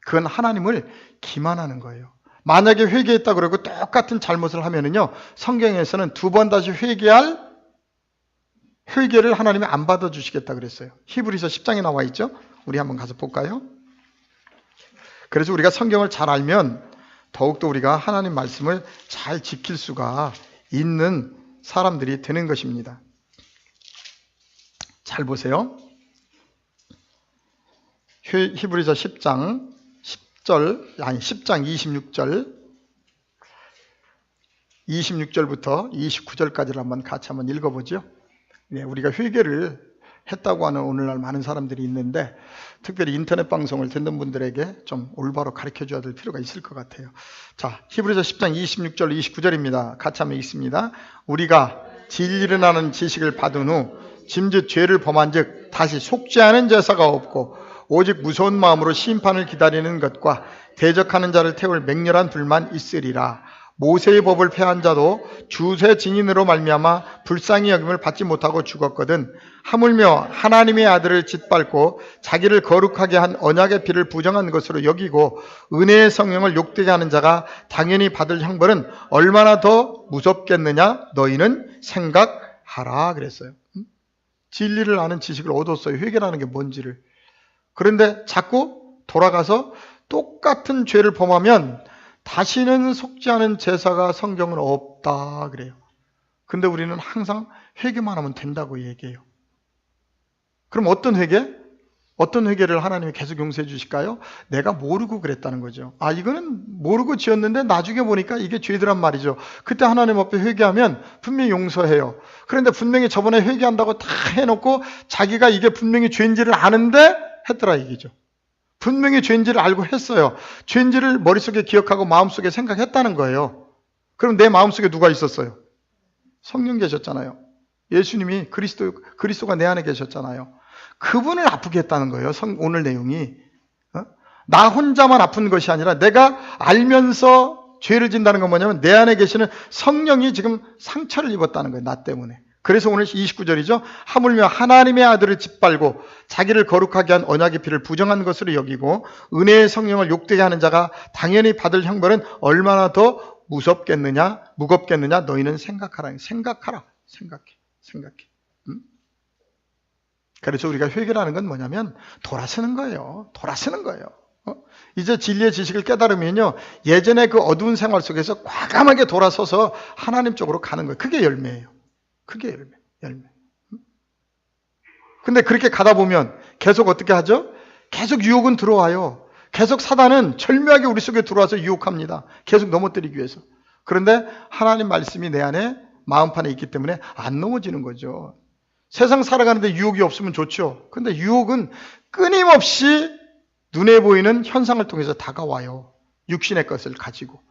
그건 하나님을 기만하는 거예요. 만약에 회개했다 그러고 똑같은 잘못을 하면은요, 성경에서는 두 번 다시 회개를 하나님이 안 받아주시겠다 그랬어요. 히브리서 10장에 나와 있죠? 우리 한번 가서 볼까요? 그래서 우리가 성경을 잘 알면 더욱더 우리가 하나님 말씀을 잘 지킬 수가 있는 사람들이 되는 것입니다. 잘 보세요. 히브리서 10장 26절부터 29절까지를 한번 같이 한번 읽어보죠. 네, 우리가 회개를 했다고 하는 오늘날 많은 사람들이 있는데 특별히 인터넷 방송을 듣는 분들에게 좀 올바로 가르쳐줘야 될 필요가 있을 것 같아요. 자, 히브리서 10장 26절 29절입니다. 같이 한번 읽습니다. 우리가 진리를 아는 지식을 받은 후 짐짓 죄를 범한 즉 다시 속죄하는 제사가 없고 오직 무서운 마음으로 심판을 기다리는 것과 대적하는 자를 태울 맹렬한 불만 있으리라. 모세의 법을 폐한 자도 주새 증인으로 말미암아 불쌍히 여김을 받지 못하고 죽었거든 하물며 하나님의 아들을 짓밟고 자기를 거룩하게 한 언약의 피를 부정한 것으로 여기고 은혜의 성령을 욕되게 하는 자가 당연히 받을 형벌은 얼마나 더 무섭겠느냐 너희는 생각하라 그랬어요. 진리를 아는 지식을 얻었어요. 회개라는 게 뭔지를. 그런데 자꾸 돌아가서 똑같은 죄를 범하면 다시는 속죄하는 제사가 성경은 없다 그래요. 근데 우리는 항상 회개만 하면 된다고 얘기해요. 그럼 어떤 회개? 어떤 회개를 하나님이 계속 용서해 주실까요? 내가 모르고 그랬다는 거죠. 아, 이거는 모르고 지었는데 나중에 보니까 이게 죄더란 말이죠. 그때 하나님 앞에 회개하면 분명히 용서해요. 그런데 분명히 저번에 회개한다고 다 해놓고 자기가 이게 분명히 죄인지를 아는데 했더라 얘기죠. 분명히 죄인지를 알고 했어요. 죄인지를 머릿속에 기억하고 마음속에 생각했다는 거예요. 그럼 내 마음속에 누가 있었어요? 성령 계셨잖아요. 예수님이 그리스도가 내 안에 계셨잖아요. 그분을 아프게 했다는 거예요. 오늘 내용이. 나 혼자만 아픈 것이 아니라 내가 알면서 죄를 진다는 건 뭐냐면 내 안에 계시는 성령이 지금 상처를 입었다는 거예요. 나 때문에. 그래서 오늘 29절이죠. 하물며 하나님의 아들을 짓밟고 자기를 거룩하게 한 언약의 피를 부정한 것으로 여기고 은혜의 성령을 욕되게 하는 자가 당연히 받을 형벌은 얼마나 더 무겁겠느냐 너희는 생각하라. 생각해. 그래서 우리가 회개라는 건 뭐냐면 돌아서는 거예요. 이제 진리의 지식을 깨달으면요, 예전에 그 어두운 생활 속에서 과감하게 돌아서서 하나님 쪽으로 가는 거예요. 그게 열매예요. 그게 열매. 근데 그렇게 가다 보면 계속 어떻게 하죠? 계속 유혹은 들어와요. 계속 사단은 절묘하게 우리 속에 들어와서 유혹합니다. 계속 넘어뜨리기 위해서. 그런데 하나님 말씀이 내 안에 마음판에 있기 때문에 안 넘어지는 거죠. 세상 살아가는데 유혹이 없으면 좋죠. 근데 유혹은 끊임없이 눈에 보이는 현상을 통해서 다가와요. 육신의 것을 가지고.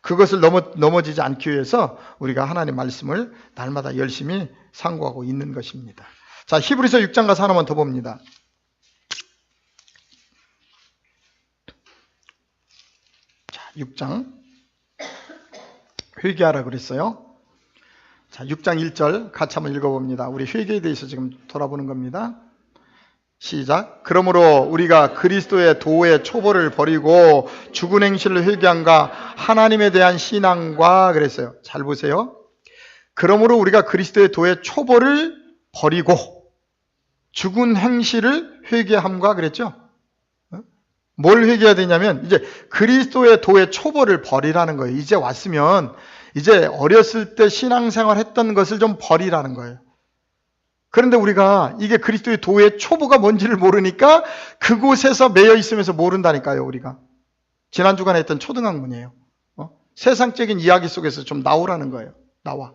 그것을 넘어지지 않기 위해서 우리가 하나님 말씀을 날마다 열심히 상고하고 있는 것입니다. 자, 히브리서 6장 가서 하나만 더 봅니다. 자, 6장. 회개하라 그랬어요. 자, 6장 1절 같이 한번 읽어봅니다. 우리 회개에 대해서 지금 돌아보는 겁니다. 시작. 그러므로 우리가 그리스도의 도의 초보를 버리고 죽은 행실을 회개함과 하나님에 대한 신앙과 그랬어요. 잘 보세요. 그러므로 우리가 그리스도의 도의 초보를 버리고 죽은 행실을 회개함과 그랬죠. 뭘 회개해야 되냐면 이제 그리스도의 도의 초보를 버리라는 거예요. 이제 왔으면 이제 어렸을 때 신앙생활 했던 것을 좀 버리라는 거예요. 그런데 우리가 이게 그리스도의 도의 초보가 뭔지를 모르니까 그곳에서 매여 있으면서 모른다니까요, 우리가. 지난 주간에 했던 초등학문이에요. 세상적인 이야기 속에서 좀 나오라는 거예요. 나와.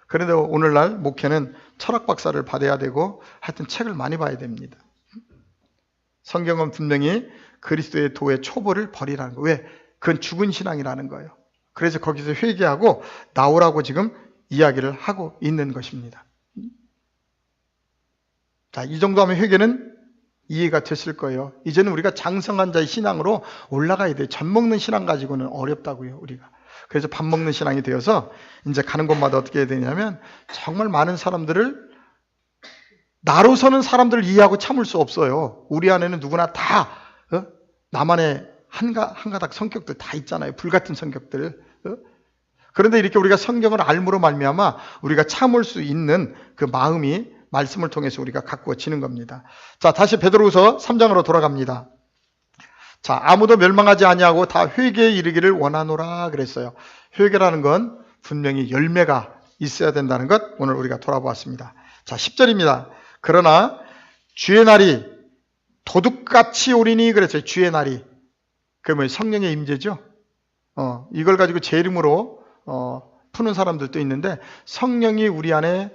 그런데 오늘날 목회는 철학 박사를 받아야 되고 하여튼 책을 많이 봐야 됩니다. 성경은 분명히 그리스도의 도의 초보를 버리라는 거예요. 왜? 그건 죽은 신앙이라는 거예요. 그래서 거기서 회개하고 나오라고 지금 이야기를 하고 있는 것입니다. 자, 이 정도 하면 회개는 이해가 됐을 거예요. 이제는 우리가 장성한 자의 신앙으로 올라가야 돼요. 젖 먹는 신앙 가지고는 어렵다고요, 우리가. 그래서 밥 먹는 신앙이 되어서 이제 가는 곳마다 어떻게 해야 되냐면 정말 많은 사람들을, 나로서는 사람들을 이해하고 참을 수 없어요. 우리 안에는 누구나 다 나만의 한 가닥 성격들 다 있잖아요. 불같은 성격들. 그런데 이렇게 우리가 성경을 알므로 말미암아 우리가 참을 수 있는 그 마음이 말씀을 통해서 우리가 가꾸어지는 겁니다. 자, 다시 베드로후서 3장으로 돌아갑니다. 자, 아무도 멸망하지 아니하고 다 회개에 이르기를 원하노라 그랬어요. 회개라는 건 분명히 열매가 있어야 된다는 것 오늘 우리가 돌아보았습니다. 자, 10절입니다. 그러나 주의 날이 도둑같이 오리니 그랬어요. 주의 날이. 그러면 성령의 임재죠. 이걸 가지고 제 이름으로 푸는 사람들도 있는데, 성령이 우리 안에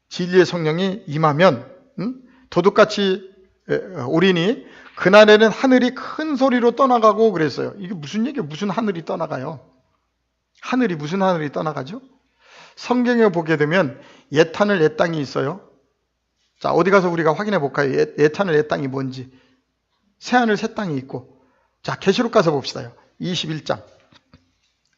진리의 성령이 임하면 도둑같이 오리니 그날에는 하늘이 큰 소리로 떠나가고 그랬어요. 이게 무슨 얘기예요? 무슨 하늘이 떠나가요? 무슨 하늘이 떠나가죠? 성경에 보게 되면 옛하늘 옛땅이 있어요. 자, 어디 가서 우리가 확인해 볼까요? 옛하늘 옛땅이 뭔지. 새하늘 새땅이 있고. 자, 계시록 가서 봅시다요. 21장.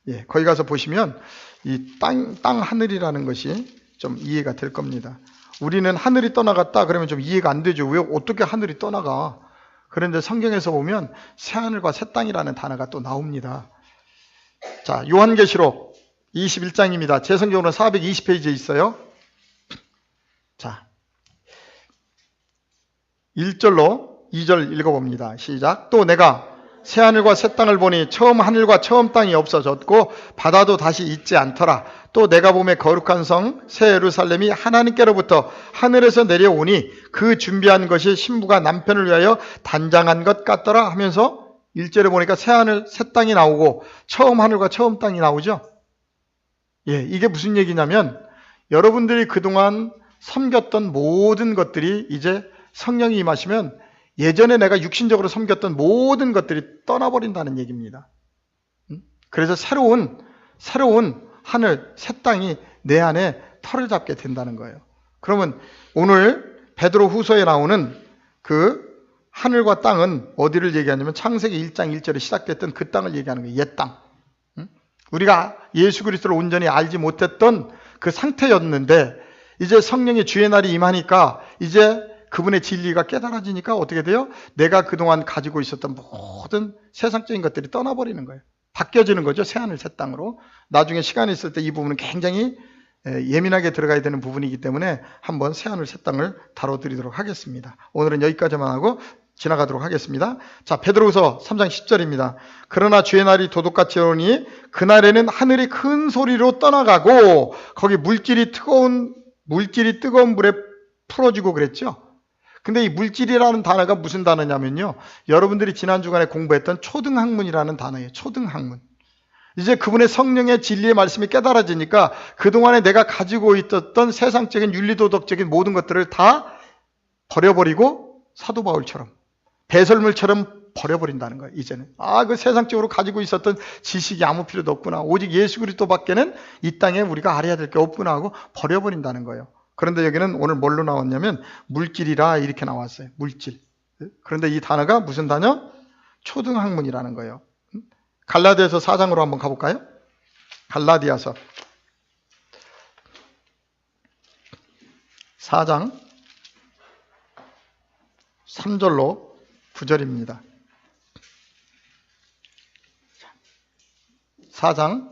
예, 거기 가서 보시면 이 땅 하늘이라는 것이 좀 이해가 될 겁니다. 우리는 하늘이 떠나갔다 그러면 좀 이해가 안 되죠. 왜 어떻게 하늘이 떠나가? 그런데 성경에서 보면 새하늘과 새 땅이라는 단어가 또 나옵니다. 자, 요한계시록 21장입니다. 제 성경으로는 420페이지에 있어요. 자, 1절로 2절 읽어봅니다. 시작. 또 내가 새하늘과 새 땅을 보니 처음 하늘과 처음 땅이 없어졌고 바다도 다시 있지 않더라. 또 내가 보매 거룩한 성 새 예루살렘이 하나님께로부터 하늘에서 내려오니 그 준비한 것이 신부가 남편을 위하여 단장한 것 같더라 하면서 1절에 보니까 새하늘 새 땅이 나오고 처음 하늘과 처음 땅이 나오죠. 예, 이게 무슨 얘기냐면 여러분들이 그동안 섬겼던 모든 것들이 이제 성령이 임하시면 예전에 내가 육신적으로 섬겼던 모든 것들이 떠나버린다는 얘기입니다. 그래서 새로운 하늘, 새 땅이 내 안에 털을 잡게 된다는 거예요. 그러면 오늘 베드로 후서에 나오는 그 하늘과 땅은 어디를 얘기하냐면 창세기 1장 1절에 시작됐던 그 땅을 얘기하는 거예요. 옛 땅. 우리가 예수 그리스도를 온전히 알지 못했던 그 상태였는데 이제 성령의 주의 날이 임하니까 이제 그분의 진리가 깨달아지니까 어떻게 돼요? 내가 그동안 가지고 있었던 모든 세상적인 것들이 떠나버리는 거예요. 바뀌어지는 거죠. 새하늘 새 땅으로. 나중에 시간이 있을 때 이 부분은 굉장히 예민하게 들어가야 되는 부분이기 때문에 한번 새하늘 새 땅을 다뤄드리도록 하겠습니다. 오늘은 여기까지만 하고 지나가도록 하겠습니다. 자, 베드로후서 3장 10절입니다. 그러나 주의 날이 도둑같이 오니 그날에는 하늘이 큰 소리로 떠나가고 거기 물질이 뜨거운 물에 풀어지고 그랬죠. 근데 이 물질이라는 단어가 무슨 단어냐면요. 여러분들이 지난 주간에 공부했던 초등학문이라는 단어예요. 초등학문. 이제 그분의 성령의 진리의 말씀이 깨달아지니까 그동안에 내가 가지고 있었던 세상적인 윤리도덕적인 모든 것들을 다 버려버리고 사도 바울처럼 배설물처럼 버려버린다는 거예요. 이제는 그 세상적으로 가지고 있었던 지식이 아무 필요도 없구나. 오직 예수 그리스도밖에는 이 땅에 우리가 알아야 될 게 없구나 하고 버려버린다는 거예요. 그런데 여기는 오늘 뭘로 나왔냐면 물질이라 이렇게 나왔어요. 물질. 그런데 이 단어가 무슨 단어? 초등학문이라는 거예요. 갈라디아서 4장으로 한번 가볼까요? 갈라디아서 4장 3절로 9절입니다. 4장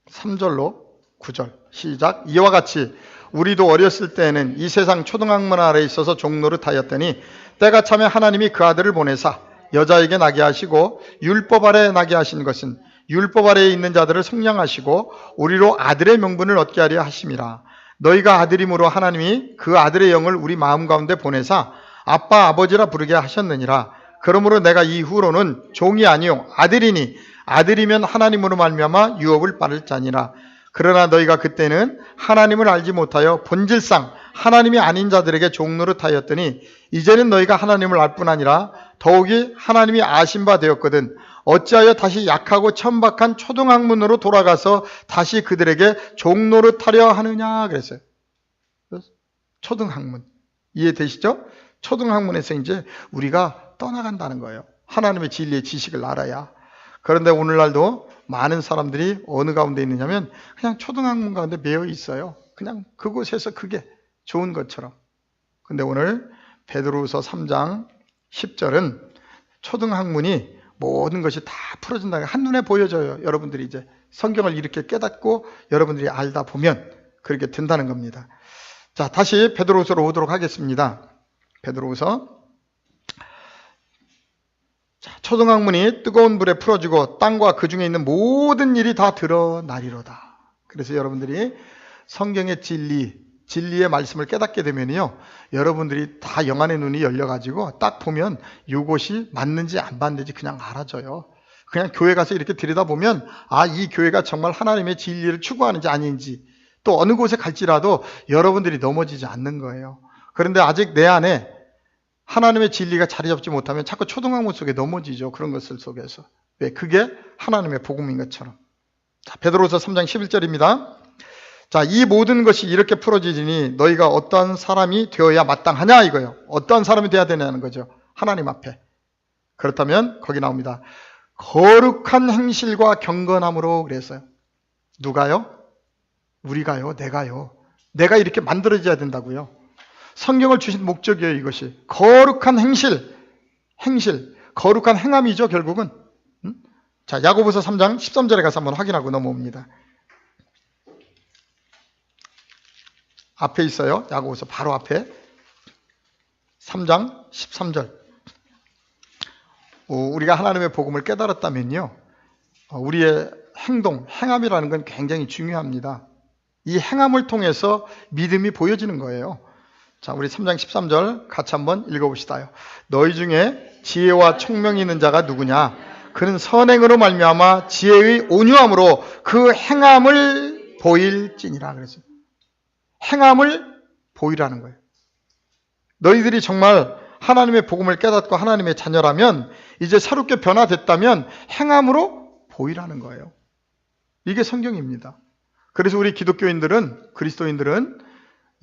3절로 9절 시작. 이와 같이 우리도 어렸을 때에는 이 세상 초등학문 아래에 있어서 종노릇하였더니 때가 차면 하나님이 그 아들을 보내사 여자에게 나게 하시고 율법 아래에 나게 하신 것은 율법 아래에 있는 자들을 성량하시고 우리로 아들의 명분을 얻게 하려 하심이라. 너희가 아들임으로 하나님이 그 아들의 영을 우리 마음 가운데 보내사 아빠 아버지라 부르게 하셨느니라. 그러므로 내가 이후로는 종이 아니요 아들이니 아들이면 하나님으로 말미암아 유업을 받을 자니라. 그러나 너희가 그때는 하나님을 알지 못하여 본질상 하나님이 아닌 자들에게 종노릇하였더니 이제는 너희가 하나님을 알 뿐 아니라 더욱이 하나님이 아신 바 되었거든 어찌하여 다시 약하고 천박한 초등학문으로 돌아가서 다시 그들에게 종노릇하려 하느냐 그랬어요. 초등학문 이해되시죠? 초등학문에서 이제 우리가 떠나간다는 거예요. 하나님의 진리의 지식을 알아야. 그런데 오늘날도 많은 사람들이 어느 가운데 있느냐면 그냥 초등학문 가운데 매여 있어요. 그냥 그곳에서 그게 좋은 것처럼. 근데 오늘 베드로후서 3장 10절은 초등학문이 모든 것이 다 풀어진다는 게 한눈에 보여져요. 여러분들이 이제 성경을 이렇게 깨닫고 여러분들이 알다 보면 그렇게 된다는 겁니다. 자, 다시 베드로후서로 오도록 하겠습니다. 베드로후서. 자, 초등학문이 뜨거운 불에 풀어지고 땅과 그 중에 있는 모든 일이 다 드러나리로다. 그래서 여러분들이 성경의 진리의 말씀을 깨닫게 되면요, 여러분들이 다 영안의 눈이 열려가지고 딱 보면 이것이 맞는지 안 맞는지 그냥 알아져요. 그냥 교회 가서 이렇게 들여다보면 이 교회가 정말 하나님의 진리를 추구하는지 아닌지, 또 어느 곳에 갈지라도 여러분들이 넘어지지 않는 거예요. 그런데 아직 내 안에 하나님의 진리가 자리 잡지 못하면 자꾸 초등학문 속에 넘어지죠. 그런 것들 속에서. 왜? 그게 하나님의 복음인 것처럼. 자, 베드로서 3장 11절입니다. 자, 이 모든 것이 이렇게 풀어지니 너희가 어떤 사람이 되어야 마땅하냐 이거예요. 어떤 사람이 되어야 되냐는 거죠. 하나님 앞에. 그렇다면 거기 나옵니다. 거룩한 행실과 경건함으로 그랬어요. 누가요? 우리가요? 내가요? 내가 이렇게 만들어져야 된다고요. 성경을 주신 목적이에요. 이것이 거룩한 행실, 거룩한 행함이죠. 결국은. 자, 야고보서 3장 13절에 가서 한번 확인하고 넘어옵니다. 앞에 있어요. 야고보서 바로 앞에 3장 13절. 우리가 하나님의 복음을 깨달았다면요, 우리의 행함이라는 건 굉장히 중요합니다. 이 행함을 통해서 믿음이 보여지는 거예요. 자, 우리 3장 13절 같이 한번 읽어봅시다요. 너희 중에 지혜와 총명이 있는 자가 누구냐? 그는 선행으로 말미암아 지혜의 온유함으로 그 행함을 보일지니라 그랬어요. 행함을 보이라는 거예요. 너희들이 정말 하나님의 복음을 깨닫고 하나님의 자녀라면, 이제 새롭게 변화됐다면 행함으로 보이라는 거예요. 이게 성경입니다. 그래서 우리 기독교인들은, 그리스도인들은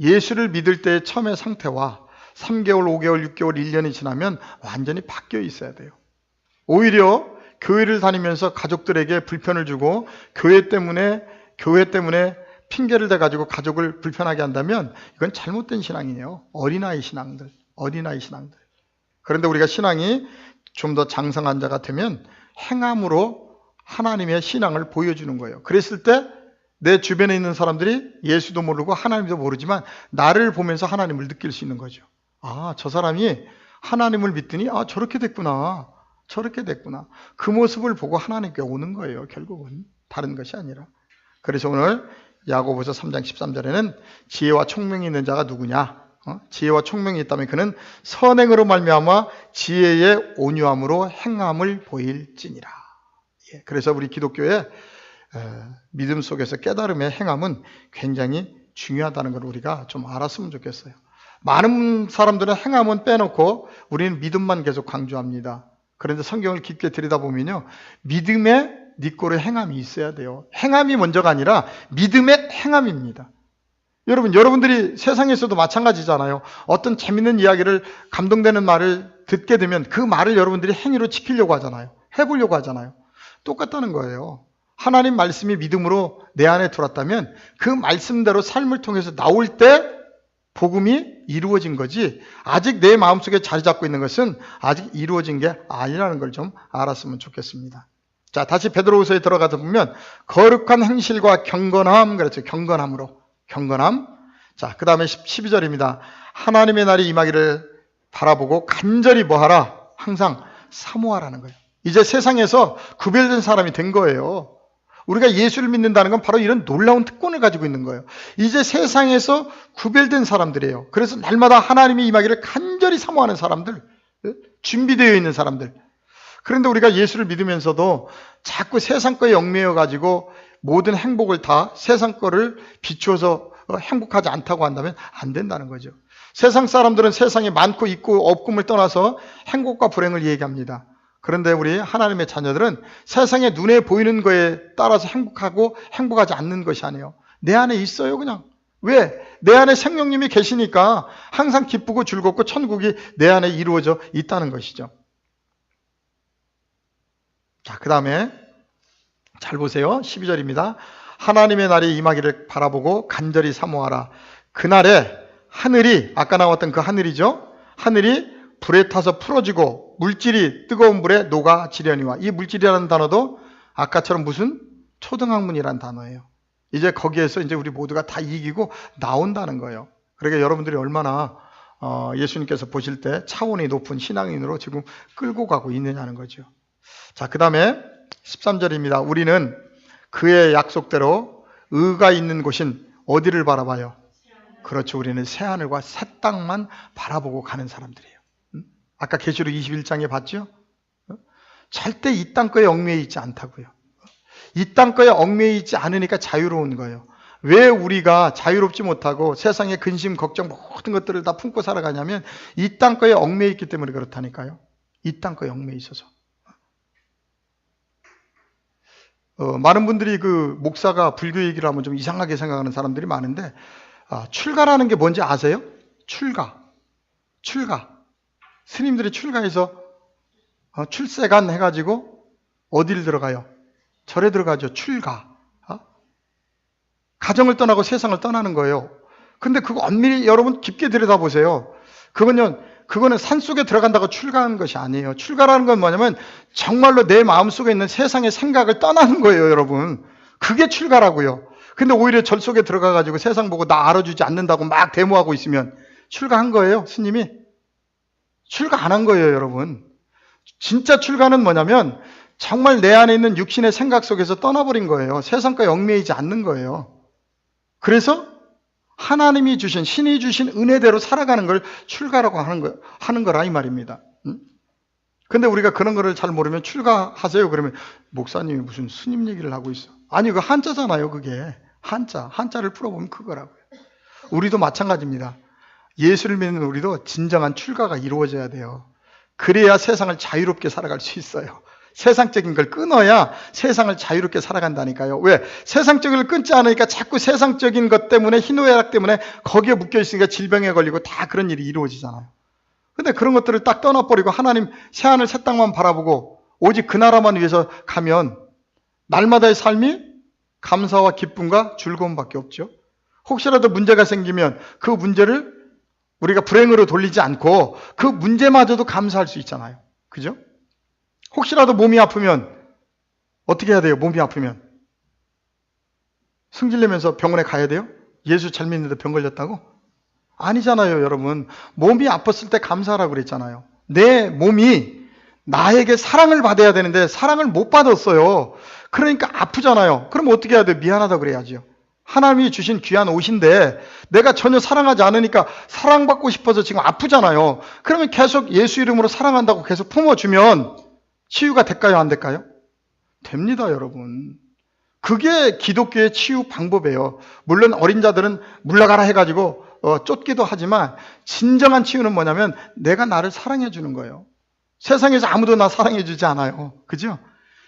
예수를 믿을 때의 처음의 상태와 3개월, 5개월, 6개월, 1년이 지나면 완전히 바뀌어 있어야 돼요. 오히려 교회를 다니면서 가족들에게 불편을 주고 교회 때문에 핑계를 대가지고 가족을 불편하게 한다면 이건 잘못된 신앙이에요. 어린아이 신앙들. 그런데 우리가 신앙이 좀 더 장성한 자가 되면 행함으로 하나님의 신앙을 보여주는 거예요. 그랬을 때 내 주변에 있는 사람들이 예수도 모르고 하나님도 모르지만 나를 보면서 하나님을 느낄 수 있는 거죠. 저 사람이 하나님을 믿더니 저렇게 됐구나. 그 모습을 보고 하나님께 오는 거예요. 결국은 다른 것이 아니라. 그래서 오늘 야고보서 3장 13절에는 지혜와 총명이 있는 자가 누구냐? 지혜와 총명이 있다면 그는 선행으로 말미암아 지혜의 온유함으로 행함을 보일지니라. 그래서 우리 기독교의 믿음 속에서 깨달음의 행함은 굉장히 중요하다는 걸 우리가 좀 알았으면 좋겠어요. 많은 사람들은 행함은 빼놓고 우리는 믿음만 계속 강조합니다. 그런데 성경을 깊게 들여다보면요, 믿음의 니꼬르 행함이 있어야 돼요. 행함이 먼저가 아니라 믿음의 행함입니다. 여러분들이 세상에서도 마찬가지잖아요. 어떤 재밌는 이야기를, 감동되는 말을 듣게 되면 그 말을 여러분들이 행위로 지키려고 하잖아요. 해보려고 하잖아요. 똑같다는 거예요. 하나님 말씀이 믿음으로 내 안에 들어왔다면 그 말씀대로 삶을 통해서 나올 때 복음이 이루어진 거지, 아직 내 마음속에 자리 잡고 있는 것은 아직 이루어진 게 아니라는 걸 좀 알았으면 좋겠습니다. 자, 다시 베드로후서에 들어가다 보면 거룩한 행실과 경건함, 그렇죠. 경건함. 자, 그 다음에 12절입니다. 하나님의 날이 임하기를 바라보고 간절히 뭐하라? 항상 사모하라는 거예요. 이제 세상에서 구별된 사람이 된 거예요. 우리가 예수를 믿는다는 건 바로 이런 놀라운 특권을 가지고 있는 거예요. 이제 세상에서 구별된 사람들이에요. 그래서 날마다 하나님이 임하기를 간절히 사모하는 사람들, 준비되어 있는 사람들. 그런데 우리가 예수를 믿으면서도 자꾸 세상 거에 얽매여 가지고 모든 행복을 다 세상 거를 비추어서 행복하지 않다고 한다면 안 된다는 거죠. 세상 사람들은 세상에 많고 있고 없음을 떠나서 행복과 불행을 얘기합니다. 그런데 우리 하나님의 자녀들은 세상에 눈에 보이는 거에 따라서 행복하고 행복하지 않는 것이 아니에요. 내 안에 있어요, 그냥. 왜? 내 안에 성령님이 계시니까 항상 기쁘고 즐겁고 천국이 내 안에 이루어져 있다는 것이죠. 자, 그 다음에 잘 보세요. 12절입니다. 하나님의 날이 임하기를 바라보고 간절히 사모하라. 그날에 하늘이, 아까 나왔던 그 하늘이죠. 하늘이 불에 타서 풀어지고 물질이 뜨거운 불에 녹아지려니와. 이 물질이라는 단어도 아까처럼 무슨 초등학문이란 단어예요. 이제 거기에서 이제 우리 모두가 다 이기고 나온다는 거예요. 그러니까 여러분들이 얼마나 예수님께서 보실 때 차원이 높은 신앙인으로 지금 끌고 가고 있느냐는 거죠. 자, 그 다음에 13절입니다. 우리는 그의 약속대로 의가 있는 곳인 어디를 바라봐요? 그렇죠. 우리는 새하늘과 새 땅만 바라보고 가는 사람들이에요. 아까 계시록 21장에 봤죠? 절대 이 땅 거에 얽매여 있지 않다고요. 이 땅 거에 얽매여 있지 않으니까 자유로운 거예요. 왜 우리가 자유롭지 못하고 세상의 근심, 걱정 모든 것들을 다 품고 살아가냐면 이 땅 거에 얽매여 있기 때문에 그렇다니까요. 이 땅 거에 얽매여 있어서. 많은 분들이 그 목사가 불교 얘기를 하면 좀 이상하게 생각하는 사람들이 많은데, 출가라는 게 뭔지 아세요? 출가. 스님들이 출가해서 출세간 해가지고 어디를 들어가요? 절에 들어가죠. 출가. 가정을 떠나고 세상을 떠나는 거예요. 근데 그거 엄밀히 여러분 깊게 들여다보세요. 그거는 산속에 들어간다고 출가하는 것이 아니에요. 출가라는 건 뭐냐면 정말로 내 마음속에 있는 세상의 생각을 떠나는 거예요, 여러분. 그게 출가라고요. 근데 오히려 절 속에 들어가가지고 세상 보고 나 알아주지 않는다고 막 데모하고 있으면 출가한 거예요, 스님이? 출가 안 한 거예요, 여러분. 진짜 출가는 뭐냐면 정말 내 안에 있는 육신의 생각 속에서 떠나버린 거예요. 세상과 얽매이지 않는 거예요. 그래서 하나님이 주신, 신이 주신 은혜대로 살아가는 걸 출가라고 하는 거라 이 말입니다. 근데 우리가 그런 거를 잘 모르면 출가하세요 그러면 목사님이 무슨 스님 얘기를 하고 있어. 아니, 그 한자잖아요, 그게. 한자를 풀어보면 그거라고요. 우리도 마찬가지입니다. 예수를 믿는 우리도 진정한 출가가 이루어져야 돼요. 그래야 세상을 자유롭게 살아갈 수 있어요. 세상적인 걸 끊어야 세상을 자유롭게 살아간다니까요. 왜? 세상적인 걸 끊지 않으니까 자꾸 세상적인 것 때문에, 희노애락 때문에 거기에 묶여 있으니까 질병에 걸리고 다 그런 일이 이루어지잖아요. 근데 그런 것들을 딱 떠나버리고 하나님 새하늘 새 땅만 바라보고 오직 그 나라만 위해서 가면 날마다의 삶이 감사와 기쁨과 즐거움밖에 없죠. 혹시라도 문제가 생기면 그 문제를 우리가 불행으로 돌리지 않고 그 문제마저도 감사할 수 있잖아요. 그죠? 혹시라도 몸이 아프면 어떻게 해야 돼요? 몸이 아프면 승질내면서 병원에 가야 돼요? 예수 잘 믿는데 병 걸렸다고? 아니잖아요, 여러분. 몸이 아팠을 때 감사하라고 그랬잖아요. 내 몸이 나에게 사랑을 받아야 되는데 사랑을 못 받았어요. 그러니까 아프잖아요. 그럼 어떻게 해야 돼요? 미안하다고 그래야죠. 하나님이 주신 귀한 옷인데 내가 전혀 사랑하지 않으니까 사랑받고 싶어서 지금 아프잖아요. 그러면 계속 예수 이름으로 사랑한다고 계속 품어주면 치유가 될까요? 안 될까요? 됩니다, 여러분. 그게 기독교의 치유 방법이에요. 물론 어린 자들은 물러가라 해가지고 쫓기도 하지만 진정한 치유는 뭐냐면 내가 나를 사랑해 주는 거예요. 세상에서 아무도 나 사랑해 주지 않아요. 그죠?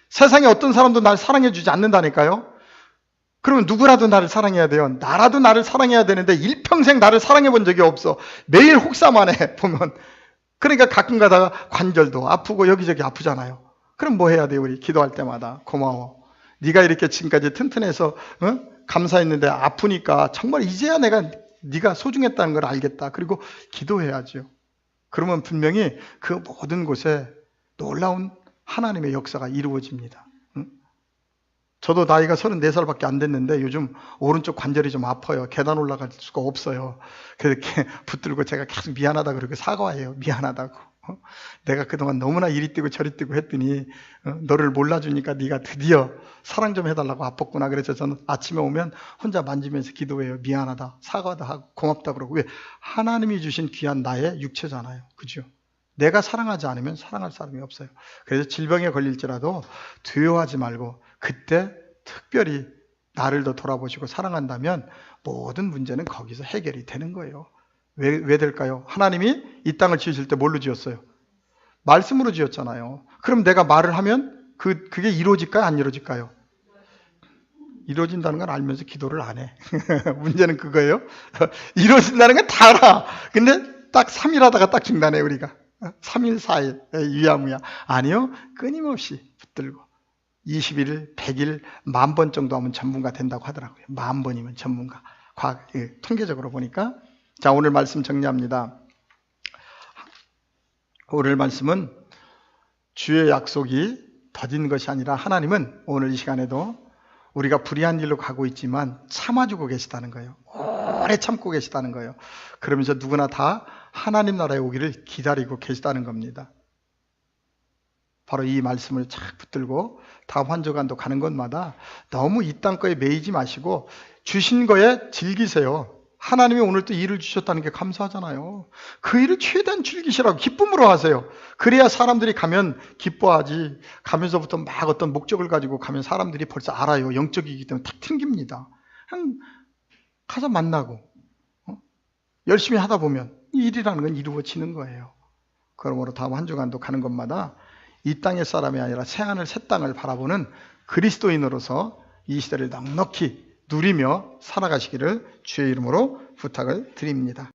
세상에 어떤 사람도 날 사랑해 주지 않는다니까요. 그러면 누구라도 나를 사랑해야 돼요. 나라도 나를 사랑해야 되는데 일평생 나를 사랑해 본 적이 없어. 매일 혹사만 해 보면. 그러니까 가끔 가다가 관절도 아프고 여기저기 아프잖아요. 그럼 뭐 해야 돼요? 우리 기도할 때마다 고마워. 네가 이렇게 지금까지 튼튼해서 감사했는데 아프니까 정말 이제야 내가 네가 소중했다는 걸 알겠다. 그리고 기도해야죠. 그러면 분명히 그 모든 곳에 놀라운 하나님의 역사가 이루어집니다. 저도 나이가 34살밖에 안 됐는데 요즘 오른쪽 관절이 좀 아파요. 계단 올라갈 수가 없어요. 그렇게 붙들고 제가 계속 미안하다 그러고 사과해요. 미안하다고. 내가 그동안 너무나 이리 뛰고 저리 뛰고 했더니 너를 몰라주니까 네가 드디어 사랑 좀 해달라고 아팠구나. 그래서 저는 아침에 오면 혼자 만지면서 기도해요. 미안하다, 사과도 하고 고맙다 그러고. 왜? 하나님이 주신 귀한 나의 육체잖아요. 그죠? 내가 사랑하지 않으면 사랑할 사람이 없어요. 그래서 질병에 걸릴지라도 두려워하지 말고 그때 특별히 나를 더 돌아보시고 사랑한다면 모든 문제는 거기서 해결이 되는 거예요. 왜 될까요? 하나님이 이 땅을 지으실 때 뭘로 지었어요? 말씀으로 지었잖아요. 그럼 내가 말을 하면 그게 이루어질까요? 안 이루어질까요? 이루어진다는 걸 알면서 기도를 안 해. 문제는 그거예요. 이루어진다는 건 다 알아. 근데 딱 3일 하다가 딱 중단해 우리가. 3일, 4일 유야무야. 아니요. 끊임없이 붙들고 21일, 100일, 10,000번 정도 하면 전문가 된다고 하더라고요. 10,000번이면 전문가. 통계적으로 보니까. 자, 오늘 말씀 정리합니다. 오늘 말씀은 주의 약속이 더딘 것이 아니라 하나님은 오늘 이 시간에도 우리가 불의한 일로 가고 있지만 참아주고 계시다는 거예요. 오래 참고 계시다는 거예요. 그러면서 누구나 다 하나님 나라에 오기를 기다리고 계시다는 겁니다. 바로 이 말씀을 착 붙들고 다음 환조간도 가는 곳마다 너무 이 땅 거에 매이지 마시고 주신 거에 즐기세요. 하나님이 오늘 또 일을 주셨다는 게 감사하잖아요. 그 일을 최대한 즐기시라고 기쁨으로 하세요. 그래야 사람들이 가면 기뻐하지. 가면서부터 막 어떤 목적을 가지고 가면 사람들이 벌써 알아요. 영적이기 때문에 탁 튕깁니다. 그냥 가서 만나고 열심히 하다 보면 이 일이라는 건 이루어지는 거예요. 그러므로 다음 한 주간도 가는 곳마다 이 땅의 사람이 아니라 새하늘 새 땅을 바라보는 그리스도인으로서 이 시대를 넉넉히 누리며 살아가시기를 주의 이름으로 부탁을 드립니다.